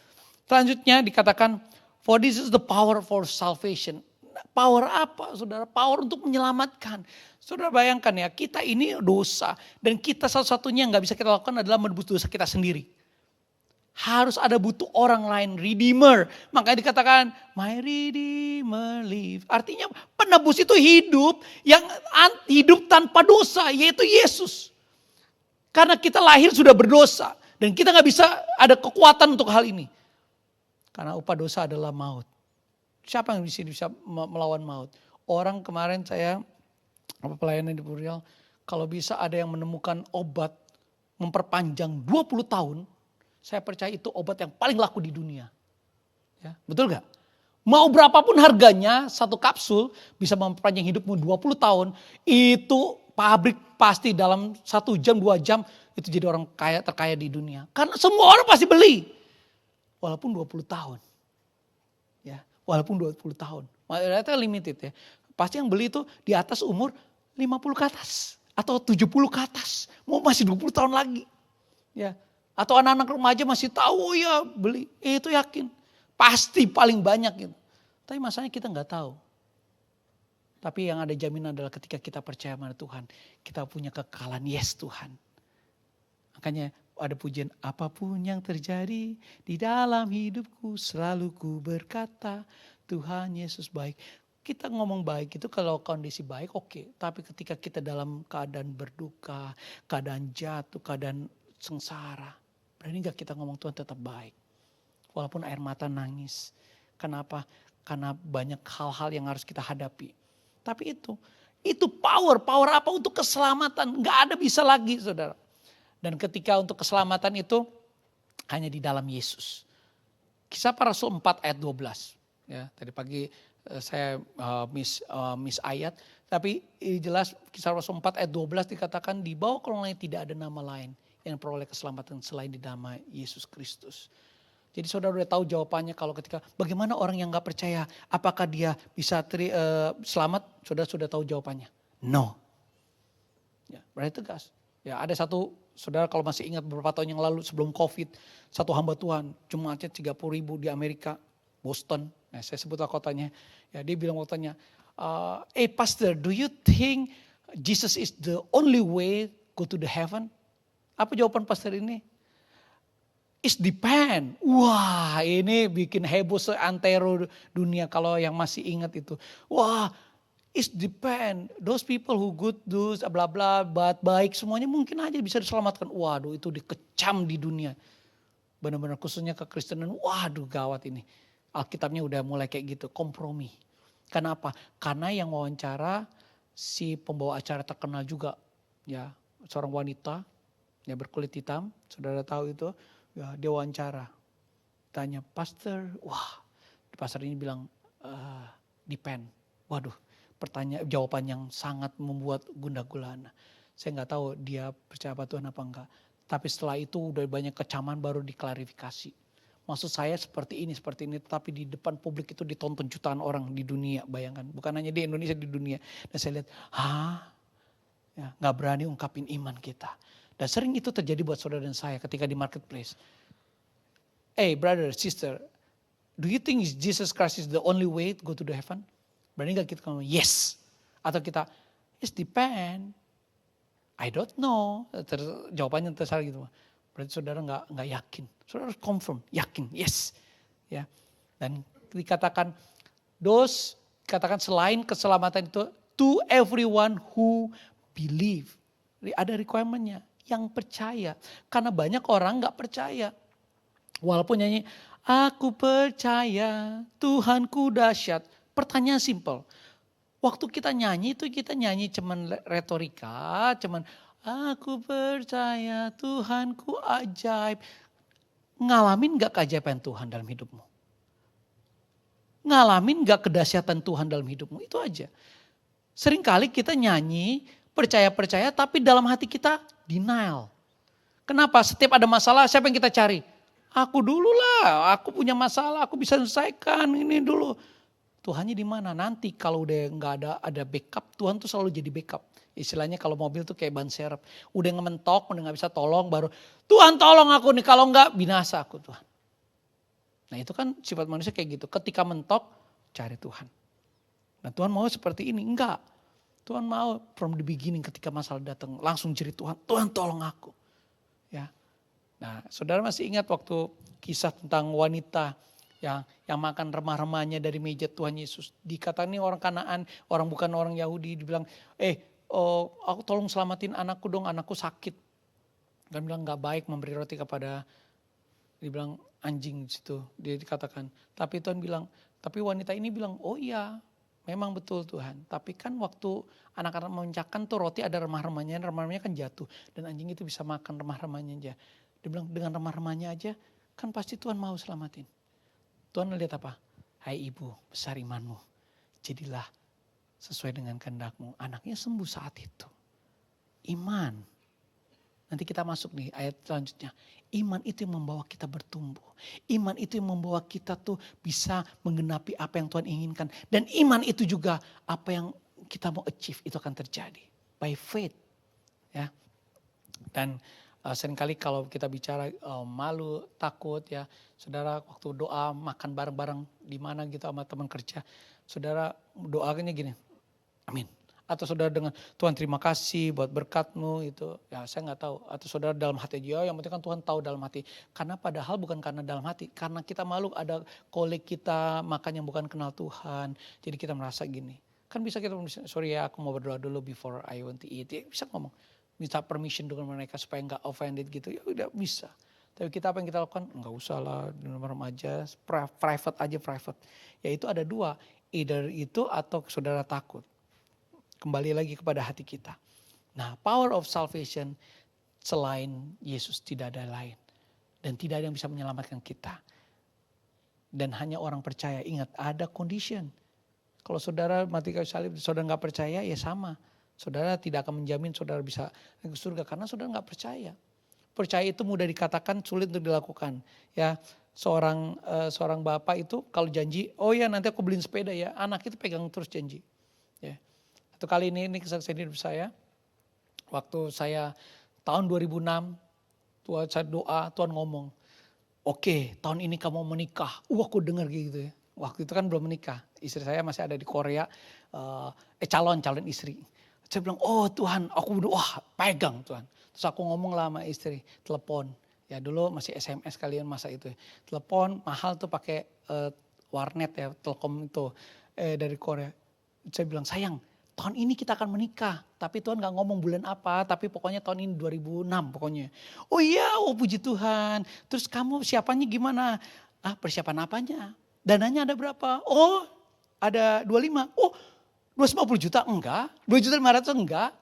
Selanjutnya dikatakan, for this is the power for salvation. Power apa saudara? Power untuk menyelamatkan. Saudara bayangkan ya, kita ini dosa. Dan kita satu-satunya yang gak bisa kita lakukan adalah menebus dosa kita sendiri. Harus ada butuh orang lain, redeemer. Makanya dikatakan, my redeemer live. Artinya penebus itu hidup yang hidup tanpa dosa, yaitu Yesus. Karena kita lahir sudah berdosa. Dan kita gak bisa ada kekuatan untuk hal ini. Karena upah dosa adalah maut. Siapa yang bisa melawan maut? Orang kemarin saya, pelayanan di Purial, kalau bisa ada yang menemukan obat memperpanjang 20 tahun, saya percaya itu obat yang paling laku di dunia. Ya, betul gak? Mau berapapun harganya, satu kapsul bisa memperpanjang hidupmu 20 tahun. Itu pabrik pasti dalam 1 jam, 2 jam itu jadi orang terkaya di dunia. Karena semua orang pasti beli. Walaupun 20 tahun. Ya, walaupun 20 tahun. Ternyata limited ya. Pasti yang beli itu di atas umur 50 ke atas. Atau 70 ke atas. Mau masih 20 tahun lagi. Ya. Atau anak-anak remaja masih tahu ya beli. Itu yakin. Pasti paling banyak gitu. Tapi masalahnya kita gak tahu. Tapi yang ada jaminan adalah ketika kita percaya pada Tuhan. Kita punya kekekalan, yes Tuhan. Makanya ada pujian, apapun yang terjadi di dalam hidupku selalu ku berkata Tuhan Yesus baik. Kita ngomong baik itu kalau kondisi baik oke. Tapi ketika kita dalam keadaan berduka, keadaan jatuh, keadaan sengsara. Berani gak kita ngomong Tuhan tetap baik. Walaupun air mata nangis. Kenapa? Karena banyak hal-hal yang harus kita hadapi. Tapi itu power apa untuk keselamatan. Gak ada bisa lagi saudara. Dan ketika untuk keselamatan itu hanya di dalam Yesus. Kisah Para Rasul 4 ayat 12. Ya, tadi pagi saya miss ayat. Tapi jelas Kisah Rasul 4 ayat 12 dikatakan di bawah kolong langit tidak ada nama lain yang peroleh keselamatan selain di nama Yesus Kristus. Jadi saudara udah tahu jawabannya kalau ketika bagaimana orang yang gak percaya apakah dia bisa selamat, saudara sudah tahu jawabannya. No. Ya, berarti tegas. Ya, ada satu saudara kalau masih ingat beberapa tahun yang lalu sebelum COVID, satu hamba Tuhan jemaatnya 30.000 di Amerika, Boston. Nah, saya sebutlah kotanya. Ya, dia bilang kotanya, pastor, do you think Jesus is the only way go to the heaven? Apa jawaban pastor ini? It depend. Wah, ini bikin heboh seantero dunia kalau yang masih ingat itu. Wah, it depend. Those people who good do bla bla baik semuanya mungkin aja bisa diselamatkan. Waduh, itu dikecam di dunia. Benar-benar khususnya kekristenan. Waduh, gawat ini. Alkitabnya udah mulai kayak gitu, kompromi. Kenapa? Karena yang wawancara si pembawa acara terkenal juga, ya, seorang wanita. Ya berkulit hitam, saudara tahu itu, ya, dia wawancara. Tanya, pastor, wah pastor ini bilang depend. Waduh, jawaban yang sangat membuat gundah gulana. Saya nggak tahu dia percaya apa Tuhan apa enggak. Tapi setelah itu udah banyak kecaman baru diklarifikasi. Maksud saya seperti ini, tapi di depan publik itu ditonton jutaan orang di dunia, bayangkan. Bukan hanya di Indonesia, di dunia. Dan saya lihat, ya, gak berani ungkapin iman kita. Dan sering itu terjadi buat saudara dan saya ketika di marketplace. Hey brother, sister, do you think Jesus Christ is the only way to go to the heaven? Berani gak kita ngomong yes? Atau kita, yes depend. I don't know. Jawabannya terserah gitu. Berarti saudara nggak yakin. Saudara harus confirm, yakin, yes. Ya. Dan dikatakan katakan selain keselamatan itu to everyone who believe. Jadi ada requirement-nya yang percaya. Karena banyak orang nggak percaya. Walaupun nyanyi, aku percaya Tuhanku dahsyat. Pertanyaan simple. Waktu kita nyanyi itu kita nyanyi cuman retorika, cuman aku percaya Tuhanku ajaib. Ngalamin gak keajaiban Tuhan dalam hidupmu? Ngalamin gak kedahsyatan Tuhan dalam hidupmu? Itu aja. Seringkali kita nyanyi, percaya-percaya tapi dalam hati kita denial. Kenapa? Setiap ada masalah siapa yang kita cari? Aku dulu lah, aku punya masalah, aku bisa selesaikan ini dulu. Tuhannya di mana? Nanti kalau udah nggak ada backup, Tuhan tuh selalu jadi backup. Istilahnya kalau mobil tuh kayak ban serep. Udah ngementok, udah nggak bisa tolong, baru Tuhan tolong aku nih, kalau nggak binasa aku Tuhan. Nah itu kan sifat manusia kayak gitu. Ketika mentok, cari Tuhan. Nah Tuhan mau seperti ini? Enggak. Tuhan mau from the beginning ketika masalah datang, langsung jerit Tuhan, Tuhan tolong aku. Ya. Nah saudara masih ingat waktu kisah tentang wanita yang makan remah-remahnya dari meja Tuhan Yesus. Dikatakan ini orang Kanaan, orang bukan orang Yahudi. Dibilang, aku tolong selamatin anakku dong, anakku sakit. Dan bilang gak baik memberi roti kepada, dibilang anjing di situ. Dia dikatakan, tapi Tuhan bilang, tapi wanita ini bilang, oh iya memang betul Tuhan. Tapi kan waktu anak-anak mencakan tuh roti ada remah-remahnya kan jatuh. Dan anjing itu bisa makan remah-remahnya aja. Dia bilang dengan remah-remahnya aja kan pasti Tuhan mau selamatin. Tuhan lihat apa? Hai ibu, besar imanmu. Jadilah sesuai dengan kehendakmu. Anaknya sembuh saat itu. Iman. Nanti kita masuk nih ayat selanjutnya. Iman itu yang membawa kita bertumbuh. Iman itu yang membawa kita tuh bisa menggenapi apa yang Tuhan inginkan. Dan iman itu juga apa yang kita mau achieve itu akan terjadi. By faith. Ya. Dan seringkali kalau kita bicara malu, takut ya. Saudara waktu doa makan bareng-bareng di mana gitu sama teman kerja. Saudara doanya gini, amin. Atau saudara dengan Tuhan terima kasih buat berkat-Mu itu. Ya saya gak tahu. Atau saudara dalam hati aja, yang penting kan Tuhan tahu dalam hati. Karena padahal bukan karena dalam hati. Karena kita malu ada koleg kita makan yang bukan kenal Tuhan. Jadi kita merasa gini. Kan bisa kita, sorry ya aku mau berdoa dulu before I want to eat. Ya, bisa ngomong. Minta permission dengan mereka supaya gak offended gitu. Ya udah bisa. Tapi kita apa yang kita lakukan? Enggak usah lah, di nomor aja, private aja private. Ya itu ada dua, either itu atau saudara takut. Kembali lagi kepada hati kita. Nah power of salvation selain Yesus tidak ada lain. Dan tidak ada yang bisa menyelamatkan kita. Dan hanya orang percaya, ingat ada condition. Kalau saudara mati kayu salib, saudara gak percaya ya sama. Saudara tidak akan menjamin saudara bisa ke surga karena saudara gak percaya. Percaya itu mudah dikatakan, sulit untuk dilakukan. Ya, seorang bapak itu kalau janji, oh ya nanti aku beliin sepeda ya, anak itu pegang terus janji. Ya. Satu kali ini kesaksian hidup saya, waktu saya tahun 2006, Tuhan saya doa, Tuhan ngomong, oke, tahun ini kamu menikah. Aku dengar gitu ya. Waktu itu kan belum menikah, istri saya masih ada di Korea, calon istri. Saya bilang, oh Tuhan, aku pegang Tuhan. Terus aku ngomong lah sama istri, telepon. Ya dulu masih SMS kalian masa itu. Telepon mahal tuh pakai warnet ya, Telkom itu dari Korea. Saya bilang, sayang tahun ini kita akan menikah. Tapi Tuhan gak ngomong bulan apa, tapi pokoknya tahun ini 2006 pokoknya. Oh iya, puji Tuhan. Terus kamu siapanya gimana? Persiapan apanya? Dananya ada berapa? Oh ada 25. Oh 250 juta enggak, 2 juta 500 enggak.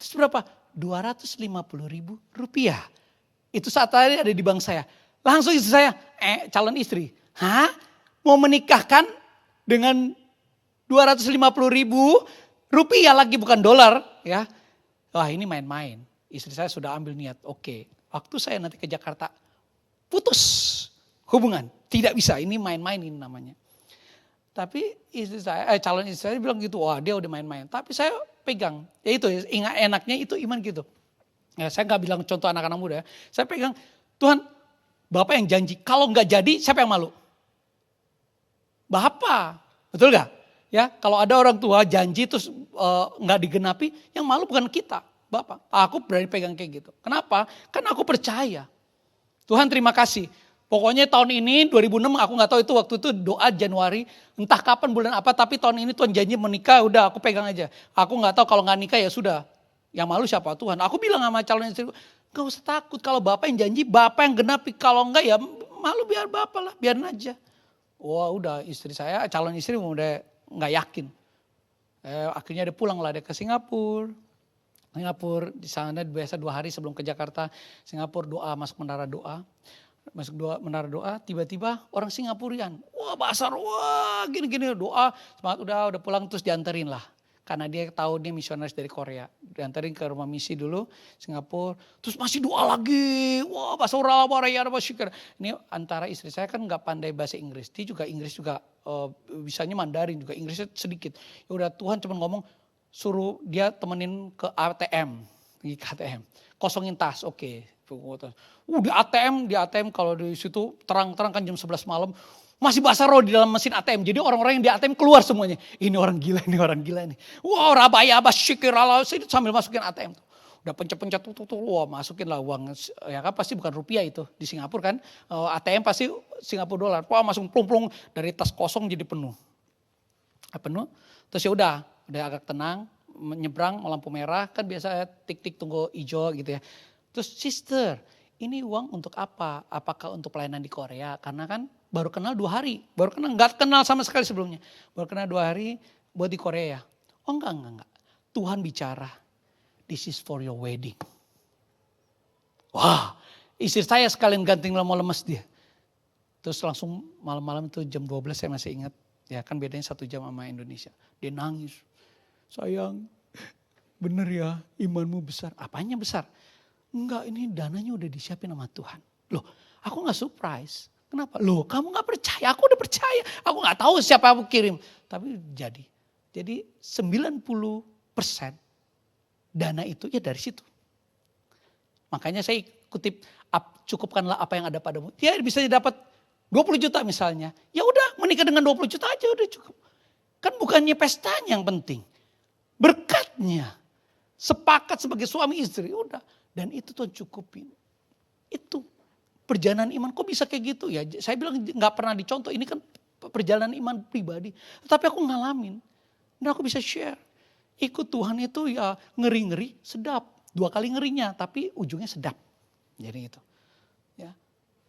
Terus berapa? 250.000 rupiah. Itu saat tadi ada di bank saya. Langsung istri saya, calon istri. Hah? Mau menikahkan dengan 250.000 rupiah lagi, bukan dolar ya. Wah, ini main-main. Istri saya sudah ambil niat. Oke, waktu saya nanti ke Jakarta, putus hubungan. Tidak bisa, ini main-main ini namanya. Tapi istri saya, calon istri saya bilang gitu, wah dia udah main-main. Tapi saya pegang, ya itu ingat enaknya itu iman gitu. Ya, saya nggak bilang contoh anak-anak muda ya. Saya pegang, Tuhan, Bapak yang janji. Kalau nggak jadi, siapa yang malu? Bapak, betul nggak? Ya, kalau ada orang tua janji terus nggak digenapi, yang malu bukan kita, Bapak. Aku berani pegang kayak gitu. Kenapa? Karena aku percaya. Tuhan terima kasih. Pokoknya tahun ini 2006 aku nggak tahu itu waktu itu doa Januari, entah kapan bulan apa, tapi tahun ini Tuhan janji menikah, udah aku pegang aja. Aku nggak tahu kalau nggak nikah ya sudah. Yang malu siapa? Tuhan. Aku bilang sama calon istri, gak usah takut, kalau Bapak yang janji, Bapak yang genapi. Kalau enggak ya malu biar Bapak lah, biarin aja. Wah udah istri saya, calon istri udah nggak yakin. Akhirnya dia pulang lah, dia ke Singapura. Di sana biasa 2 hari sebelum ke Jakarta. Singapura doa, masuk menara doa. Menara doa, tiba-tiba orang Singapurian. Wah basar, wah gini-gini doa. Semangat udah pulang terus dianterin lah. Karena dia tahu dia misionaris dari Korea. Diantarin ke rumah misi dulu, Singapura. Terus masih doa lagi. Wah bahasa syukur. Ini antara istri saya kan gak pandai bahasa Inggris. Dia juga Inggris juga bisanya Mandarin juga. Inggrisnya sedikit. Ya udah Tuhan cuma ngomong suruh dia temenin ke ATM. Di ATM. Kosongin tas, oke. Di ATM kalau di situ terang-terang kan jam 11 malam. Masih basah roh di dalam mesin ATM. Jadi orang-orang yang di ATM keluar semuanya. Ini orang gila ini. Wah rabaya syikir Allah. Sambil masukin ATM. Udah pencet-pencet tuh. Wah masukin lah uang. Ya kan pasti bukan rupiah itu. Di Singapura kan. ATM pasti Singapura dolar. Wah masuk plung-plung dari tas kosong jadi penuh. Terus ya udah agak tenang. Menyeberang lampu merah. Kan biasa tik-tik tunggu hijau gitu ya. Terus sister, ini uang untuk apa? Apakah untuk pelayanan di Korea? Karena kan baru kenal 2 hari. Gak kenal sama sekali sebelumnya. Baru kenal 2 hari buat di Korea. Oh enggak. Tuhan bicara, this is for your wedding. Wah, istri saya sekalian ganting mau lemes dia. Terus langsung malam-malam itu jam 12 saya masih ingat. Ya kan bedanya 1 jam sama Indonesia. Dia nangis. Sayang, bener ya imanmu besar. Apanya besar? Enggak, ini dananya udah disiapin sama Tuhan. Loh, aku gak surprise. Kenapa? Loh, kamu gak percaya, aku udah percaya. Aku gak tahu siapa aku kirim. Tapi jadi 90% dana itu ya dari situ. Makanya saya kutip, cukupkanlah apa yang ada padamu. Dia bisa dapat 20 juta misalnya. Ya udah, menikah dengan 20 juta aja udah cukup. Kan bukannya pestanya yang penting. Berkatnya. Sepakat sebagai suami istri, udah. Dan itu Tuhan cukupin. Itu perjalanan iman. Kok bisa kayak gitu ya? Saya bilang gak pernah dicontoh. Ini kan perjalanan iman pribadi. Tapi aku ngalamin. Dan aku bisa share. Ikut Tuhan itu ya ngeri-ngeri sedap. 2 kali ngerinya. Tapi ujungnya sedap. Jadi itu. Ya.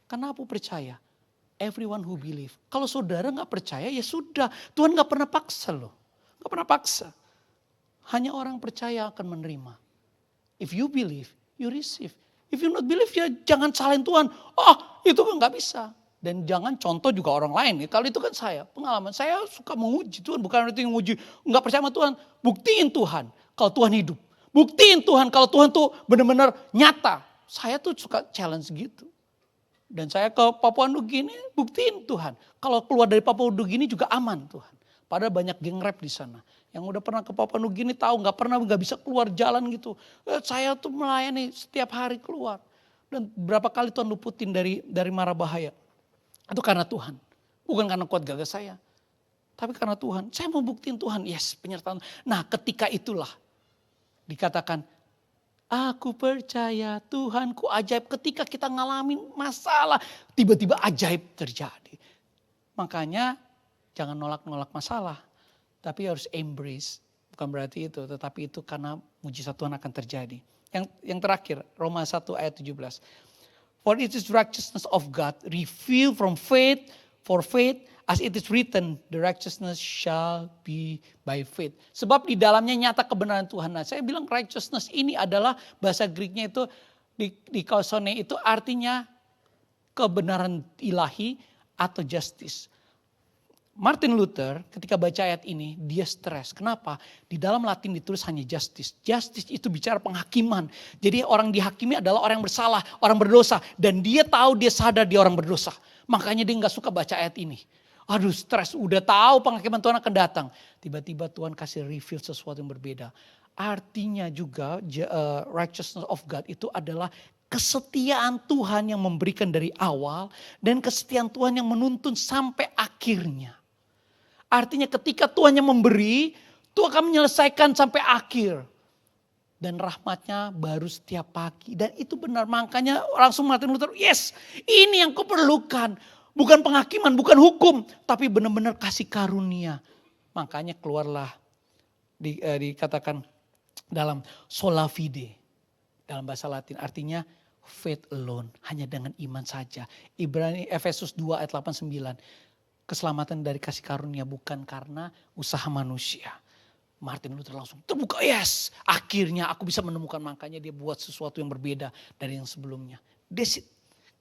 Karena aku percaya. Everyone who believe. Kalau saudara gak percaya ya sudah. Tuhan gak pernah paksa loh. Gak pernah paksa. Hanya orang percaya akan menerima. If you believe, you receive. If you not believe ya jangan salahin Tuhan. Itu kan gak bisa. Dan jangan contoh juga orang lain. Kalau itu kan pengalaman saya suka menguji Tuhan. Bukan itu yang menguji, gak percaya sama Tuhan. Buktiin Tuhan kalau Tuhan hidup. Buktiin Tuhan kalau Tuhan tuh benar-benar nyata. Saya tuh suka challenge gitu. Dan saya ke Papua Nugini buktiin Tuhan. Kalau keluar dari Papua Nugini juga aman Tuhan. Padahal banyak geng rap di sana. Yang udah pernah ke Papua Nugini tahu nggak bisa keluar jalan gitu. Saya tuh melayani setiap hari keluar. Dan berapa kali Tuhan luputin dari mara bahaya. Itu karena Tuhan. Bukan karena kuat gagah saya. Tapi karena Tuhan. Saya mau buktiin Tuhan. Yes, penyertaan. Nah ketika itulah dikatakan, aku percaya Tuhanku ajaib. Ketika kita ngalamin masalah, tiba-tiba ajaib terjadi. Makanya jangan nolak-nolak masalah. Tapi harus embrace. Bukan berarti itu. Tetapi itu karena mujizat Tuhan akan terjadi. Yang terakhir. Roma 1 ayat 17. For it is righteousness of God revealed from faith for faith. As it is written. The righteousness shall be by faith. Sebab di dalamnya nyata kebenaran Tuhan. Nah saya bilang righteousness ini adalah bahasa Greeknya itu. Di kausone itu artinya kebenaran ilahi atau justice. Martin Luther ketika baca ayat ini dia stres. Kenapa? Di dalam Latin ditulis hanya justice. Justice itu bicara penghakiman. Jadi orang dihakimi adalah orang yang bersalah, orang berdosa. Dan dia tahu, dia sadar dia orang berdosa. Makanya dia gak suka baca ayat ini. Aduh stres, udah tahu penghakiman Tuhan akan datang. Tiba-tiba Tuhan kasih reveal sesuatu yang berbeda. Artinya juga righteousness of God itu adalah kesetiaan Tuhan yang memberikan dari awal. Dan kesetiaan Tuhan yang menuntun sampai akhirnya. Artinya ketika Tuhan yang memberi, Tuhan akan menyelesaikan sampai akhir. Dan rahmatnya baru setiap pagi. Dan itu benar, makanya langsung Martin Luther, yes ini yang kuperlukan. Bukan penghakiman, bukan hukum. Tapi benar-benar kasih karunia. Makanya keluarlah dikatakan dalam sola fide. Dalam bahasa Latin artinya faith alone. Hanya dengan iman saja. Efesus 2 ayat 8-9. Keselamatan dari kasih karunia bukan karena usaha manusia. Martin Luther langsung terbuka, yes akhirnya aku bisa menemukan, makanya dia buat sesuatu yang berbeda dari yang sebelumnya. That's it.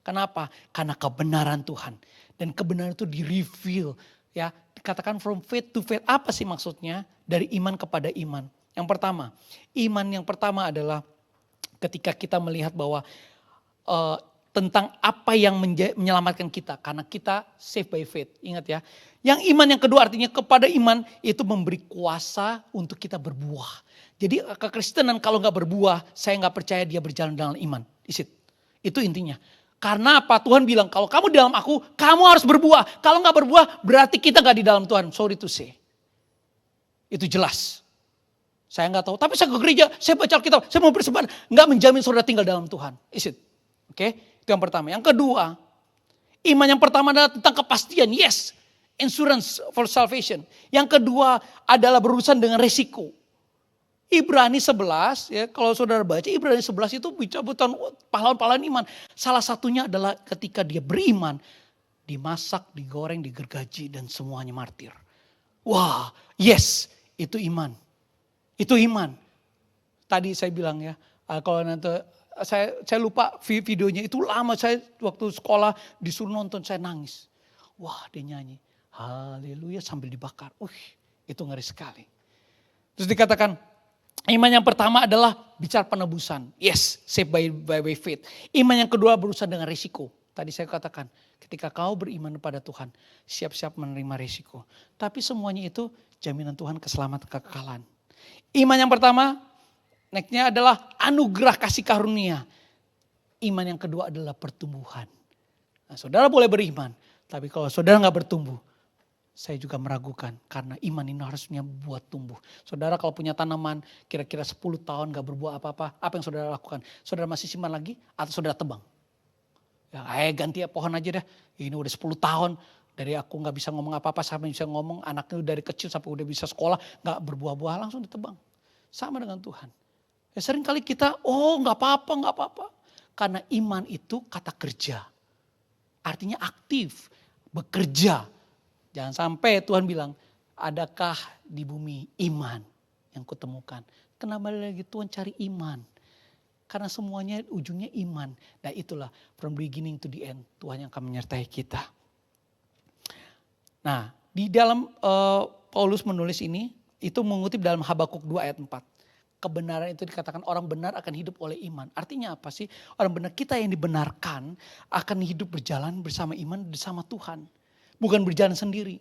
Kenapa? Karena kebenaran Tuhan. Dan kebenaran itu di-reveal. Ya, dikatakan from faith to faith. Apa sih maksudnya? Dari iman kepada iman. Yang pertama, iman yang pertama adalah ketika kita melihat bahwa tentang apa yang menyelamatkan kita. Karena kita saved by faith. Ingat ya. Yang iman yang kedua artinya kepada iman itu memberi kuasa untuk kita berbuah. Jadi kekristenan kalau gak berbuah, saya gak percaya dia berjalan dalam iman. Itu intinya. Karena apa? Tuhan bilang kalau kamu di dalam aku, kamu harus berbuah. Kalau gak berbuah berarti kita gak di dalam Tuhan. Sorry to say. Itu jelas. Saya gak tahu. Tapi saya ke gereja, saya baca Alkitab, saya mau bersembahyang. Gak menjamin saudara tinggal dalam Tuhan. Oke? Itu yang pertama. Yang kedua, iman yang pertama adalah tentang kepastian. Yes, insurance for salvation. Yang kedua adalah berurusan dengan resiko. Ibrani 11, ya kalau saudara baca Ibrani 11 itu bicara tentang pahlawan-pahlawan iman. Salah satunya adalah ketika dia beriman, dimasak, digoreng, digergaji dan semuanya martir. Wah, yes, itu iman. Itu iman. Tadi saya bilang ya, kalau nanti saya lupa videonya, itu lama, saya waktu sekolah disuruh nonton saya nangis. Wah dia nyanyi haleluya sambil dibakar. Itu ngeri sekali. Terus dikatakan iman yang pertama adalah bicara penebusan. Yes, saved by faith. Iman yang kedua berurusan dengan risiko. Tadi saya katakan ketika kau beriman kepada Tuhan, siap-siap menerima risiko. Tapi semuanya itu jaminan Tuhan keselamatan kekekalan. Iman yang pertama nextnya adalah anugerah kasih karunia. Iman yang kedua adalah pertumbuhan. Nah, saudara boleh beriman. Tapi kalau saudara gak bertumbuh, saya juga meragukan. Karena iman ini harusnya buat tumbuh. Saudara kalau punya tanaman kira-kira 10 tahun gak berbuah apa-apa. Apa yang saudara lakukan? Saudara masih simpan lagi atau saudara tebang? Ya, ganti pohon aja deh. Ini udah 10 tahun. Dari aku gak bisa ngomong apa-apa sampai bisa ngomong. Anaknya dari kecil sampai udah bisa sekolah. Gak berbuah-buah langsung ditebang. Sama dengan Tuhan. Ya sering kali kita, gak apa-apa. Karena iman itu kata kerja. Artinya aktif, bekerja. Jangan sampai Tuhan bilang, adakah di bumi iman yang kutemukan. Kenapa lagi Tuhan cari iman? Karena semuanya ujungnya iman. Nah itulah from beginning to the end. Tuhan yang akan menyertai kita. Nah di dalam Paulus menulis ini, itu mengutip dalam Habakuk 2 ayat 4. Kebenaran itu dikatakan orang benar akan hidup oleh iman. Artinya apa sih? Orang benar, kita yang dibenarkan akan hidup berjalan bersama iman bersama Tuhan. Bukan berjalan sendiri.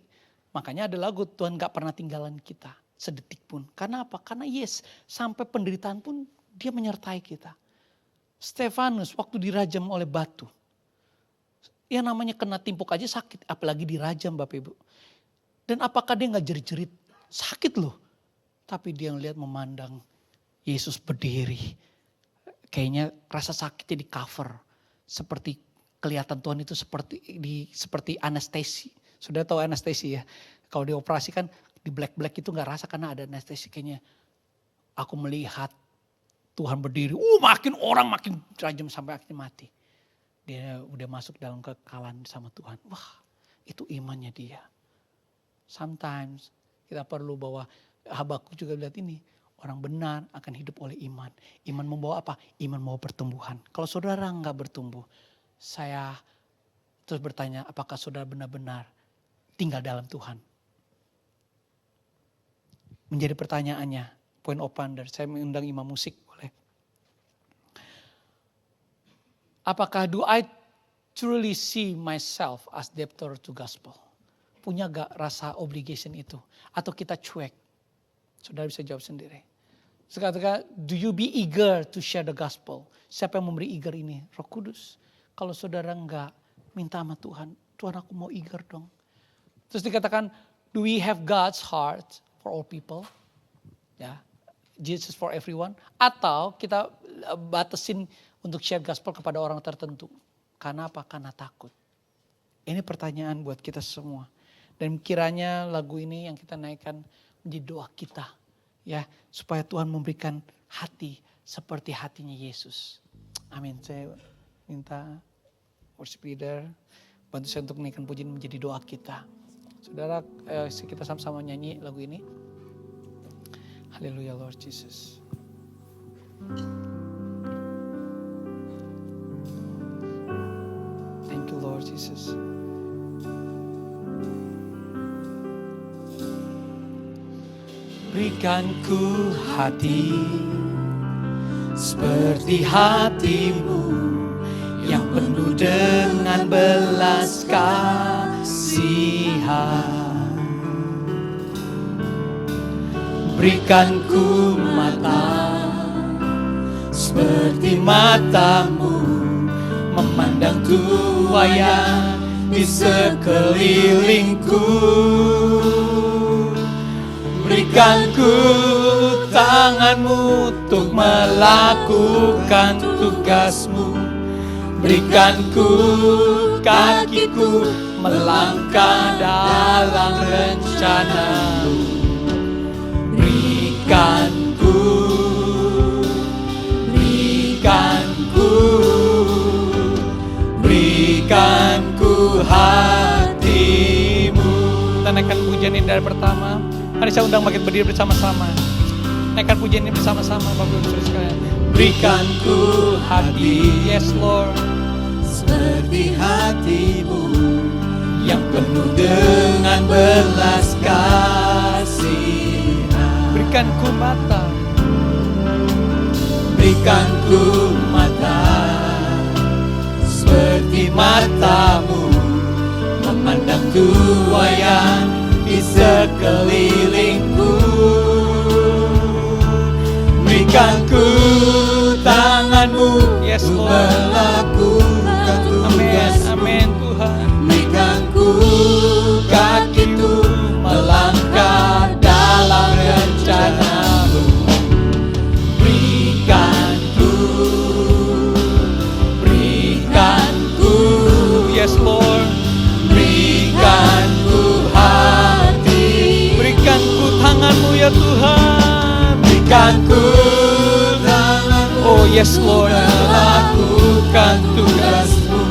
Makanya ada lagu Tuhan gak pernah tinggalan kita sedetik pun. Karena apa? Karena yes, sampai penderitaan pun dia menyertai kita. Stefanus waktu dirajam oleh batu. Ya namanya kena timpuk aja sakit. Apalagi dirajam Bapak Ibu. Dan apakah dia gak jerit-jerit? Sakit loh. Tapi dia ngeliat memandang Yesus berdiri. Kayaknya rasa sakitnya di cover. Seperti kelihatan Tuhan itu seperti anestesi. Sudah tahu anestesi ya. Kalau dioperasi kan di black itu gak rasa karena ada anestesi. Kayaknya aku melihat Tuhan berdiri. Makin orang makin rajam sampai akhirnya mati. Dia udah masuk dalam kekekalan sama Tuhan. Wah itu imannya dia. Sometimes kita perlu bahwa Habakuk juga lihat ini. Orang benar akan hidup oleh iman. Iman membawa apa? Iman membawa pertumbuhan. Kalau saudara gak bertumbuh, saya Terus bertanya, apakah saudara benar-benar tinggal dalam Tuhan? Menjadi pertanyaannya, point of wonder. Saya mengundang imam musik, boleh. Apakah do I truly see myself as debtor to gospel? Punya gak rasa obligation itu? Atau kita cuek? Saudara bisa jawab sendiri. Sekarang, do you be eager to share the gospel? Siapa yang memberi eager ini? Roh Kudus. Kalau saudara enggak, minta sama Tuhan. Tuhan, aku mau eager dong. Terus dikatakan, do we have God's heart for all people? Ya, Jesus for everyone. Atau kita batasin untuk share gospel kepada orang tertentu. Karena apa? Karena takut. Ini pertanyaan buat kita semua. Dan kiranya lagu ini yang kita naikkan menjadi doa kita. Ya, supaya Tuhan memberikan hati seperti hatinya Yesus. Amin. Saya minta worship leader bantu saya untuk menaikkan pujian menjadi doa kita. Saudara, kita sama-sama nyanyi lagu ini. Haleluya Lord Jesus. Thank you Lord Jesus. Berikan ku hati seperti hatimu yang penuh dengan belas kasihan. Berikan ku mata seperti matamu memandang tuayan di sekelilingku. Berikan ku tanganmu untuk melakukan tugasmu. Berikan ku kakiku melangkah dalam rencanamu. Berikan ku hatimu. Kita naikkan pujian ini dari pertama. Mari saya undang makin berdiri bersama-sama. Naikkan pujian ini bersama-sama Bapak Ibu Saudara sekalian. Berikan ku hati, yes Lord, seperti hatimu yang penuh dengan belas kasihan. Berikan ku mata, berikan ku mata seperti matamu memandang tuayan di sekelilingku. Berikan ku tanganmu, yes Lord, melakukan tugasmu. Amin Tuhan. Berikan ku kakiku melangkah dalam rencanamu. Berikan ku, yes Lord. Berikan ku hati, berikan ku tanganmu ya Tuhan. Berikan ku tanganmu, oh yes Lord, melakukan tugasmu.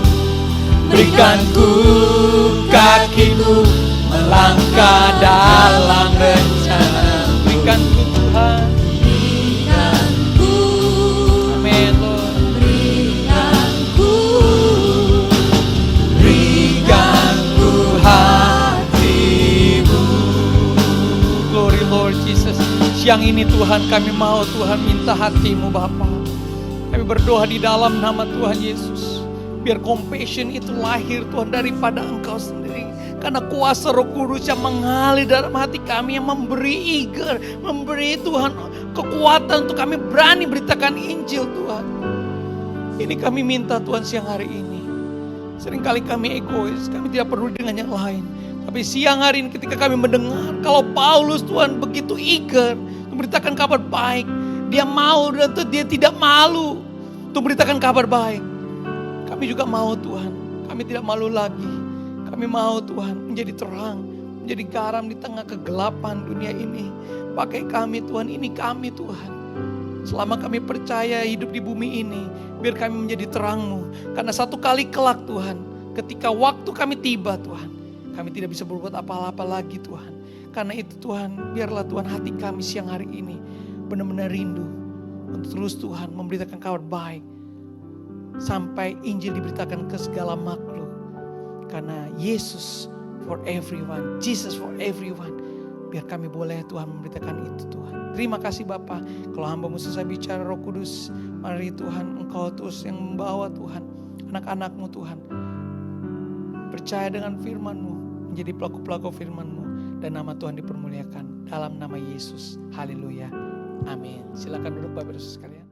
Berikan ku kakiku melangkah dalam rencana. Berikan ku Tuhan, berikan ku, amin Lord. Berikan ku hatimu. Glory Lord Jesus. Siang ini Tuhan kami mau Tuhan minta hatimu Bapa. Kami berdoa di dalam nama Tuhan Yesus. Biar compassion itu lahir Tuhan daripada Engkau sendiri. Karena kuasa Roh Kudus yang mengalir dalam hati kami, yang memberi eager, memberi Tuhan kekuatan untuk kami berani beritakan Injil Tuhan. Ini kami minta Tuhan siang hari ini. Seringkali kami egois, kami tidak peduli dengan yang lain. Tapi siang hari ini ketika kami mendengar kalau Paulus Tuhan begitu eager memberitakan kabar baik. Dia mau dan dia tidak malu untuk memberitakan kabar baik. Kami juga mau Tuhan, kami tidak malu lagi. Kami mau Tuhan menjadi terang, menjadi garam di tengah kegelapan dunia ini. Pakai kami Tuhan, ini kami Tuhan. Selama kami percaya hidup di bumi ini, biar kami menjadi terang-Mu. Karena satu kali kelak Tuhan, ketika waktu kami tiba Tuhan, kami tidak bisa berbuat apa-apa lagi Tuhan. Karena itu Tuhan, biarlah Tuhan hati kami siang hari ini benar-benar rindu untuk terus Tuhan memberitakan kabar baik. Sampai Injil diberitakan ke segala makhluk. Karena Yesus for everyone, Jesus for everyone. Biar kami boleh Tuhan memberitakan itu Tuhan. Terima kasih Bapa. Kalau hamba-Mu selesai bicara, Roh Kudus, mari Tuhan Engkau terus yang membawa Tuhan anak-anak-Mu Tuhan. Percaya dengan firman-Mu, menjadi pelaku-pelaku firman-Mu, dan nama Tuhan dipermuliakan dalam nama Yesus. Haleluya. Amin. Silakan duduk Bapak Ibu sekalian.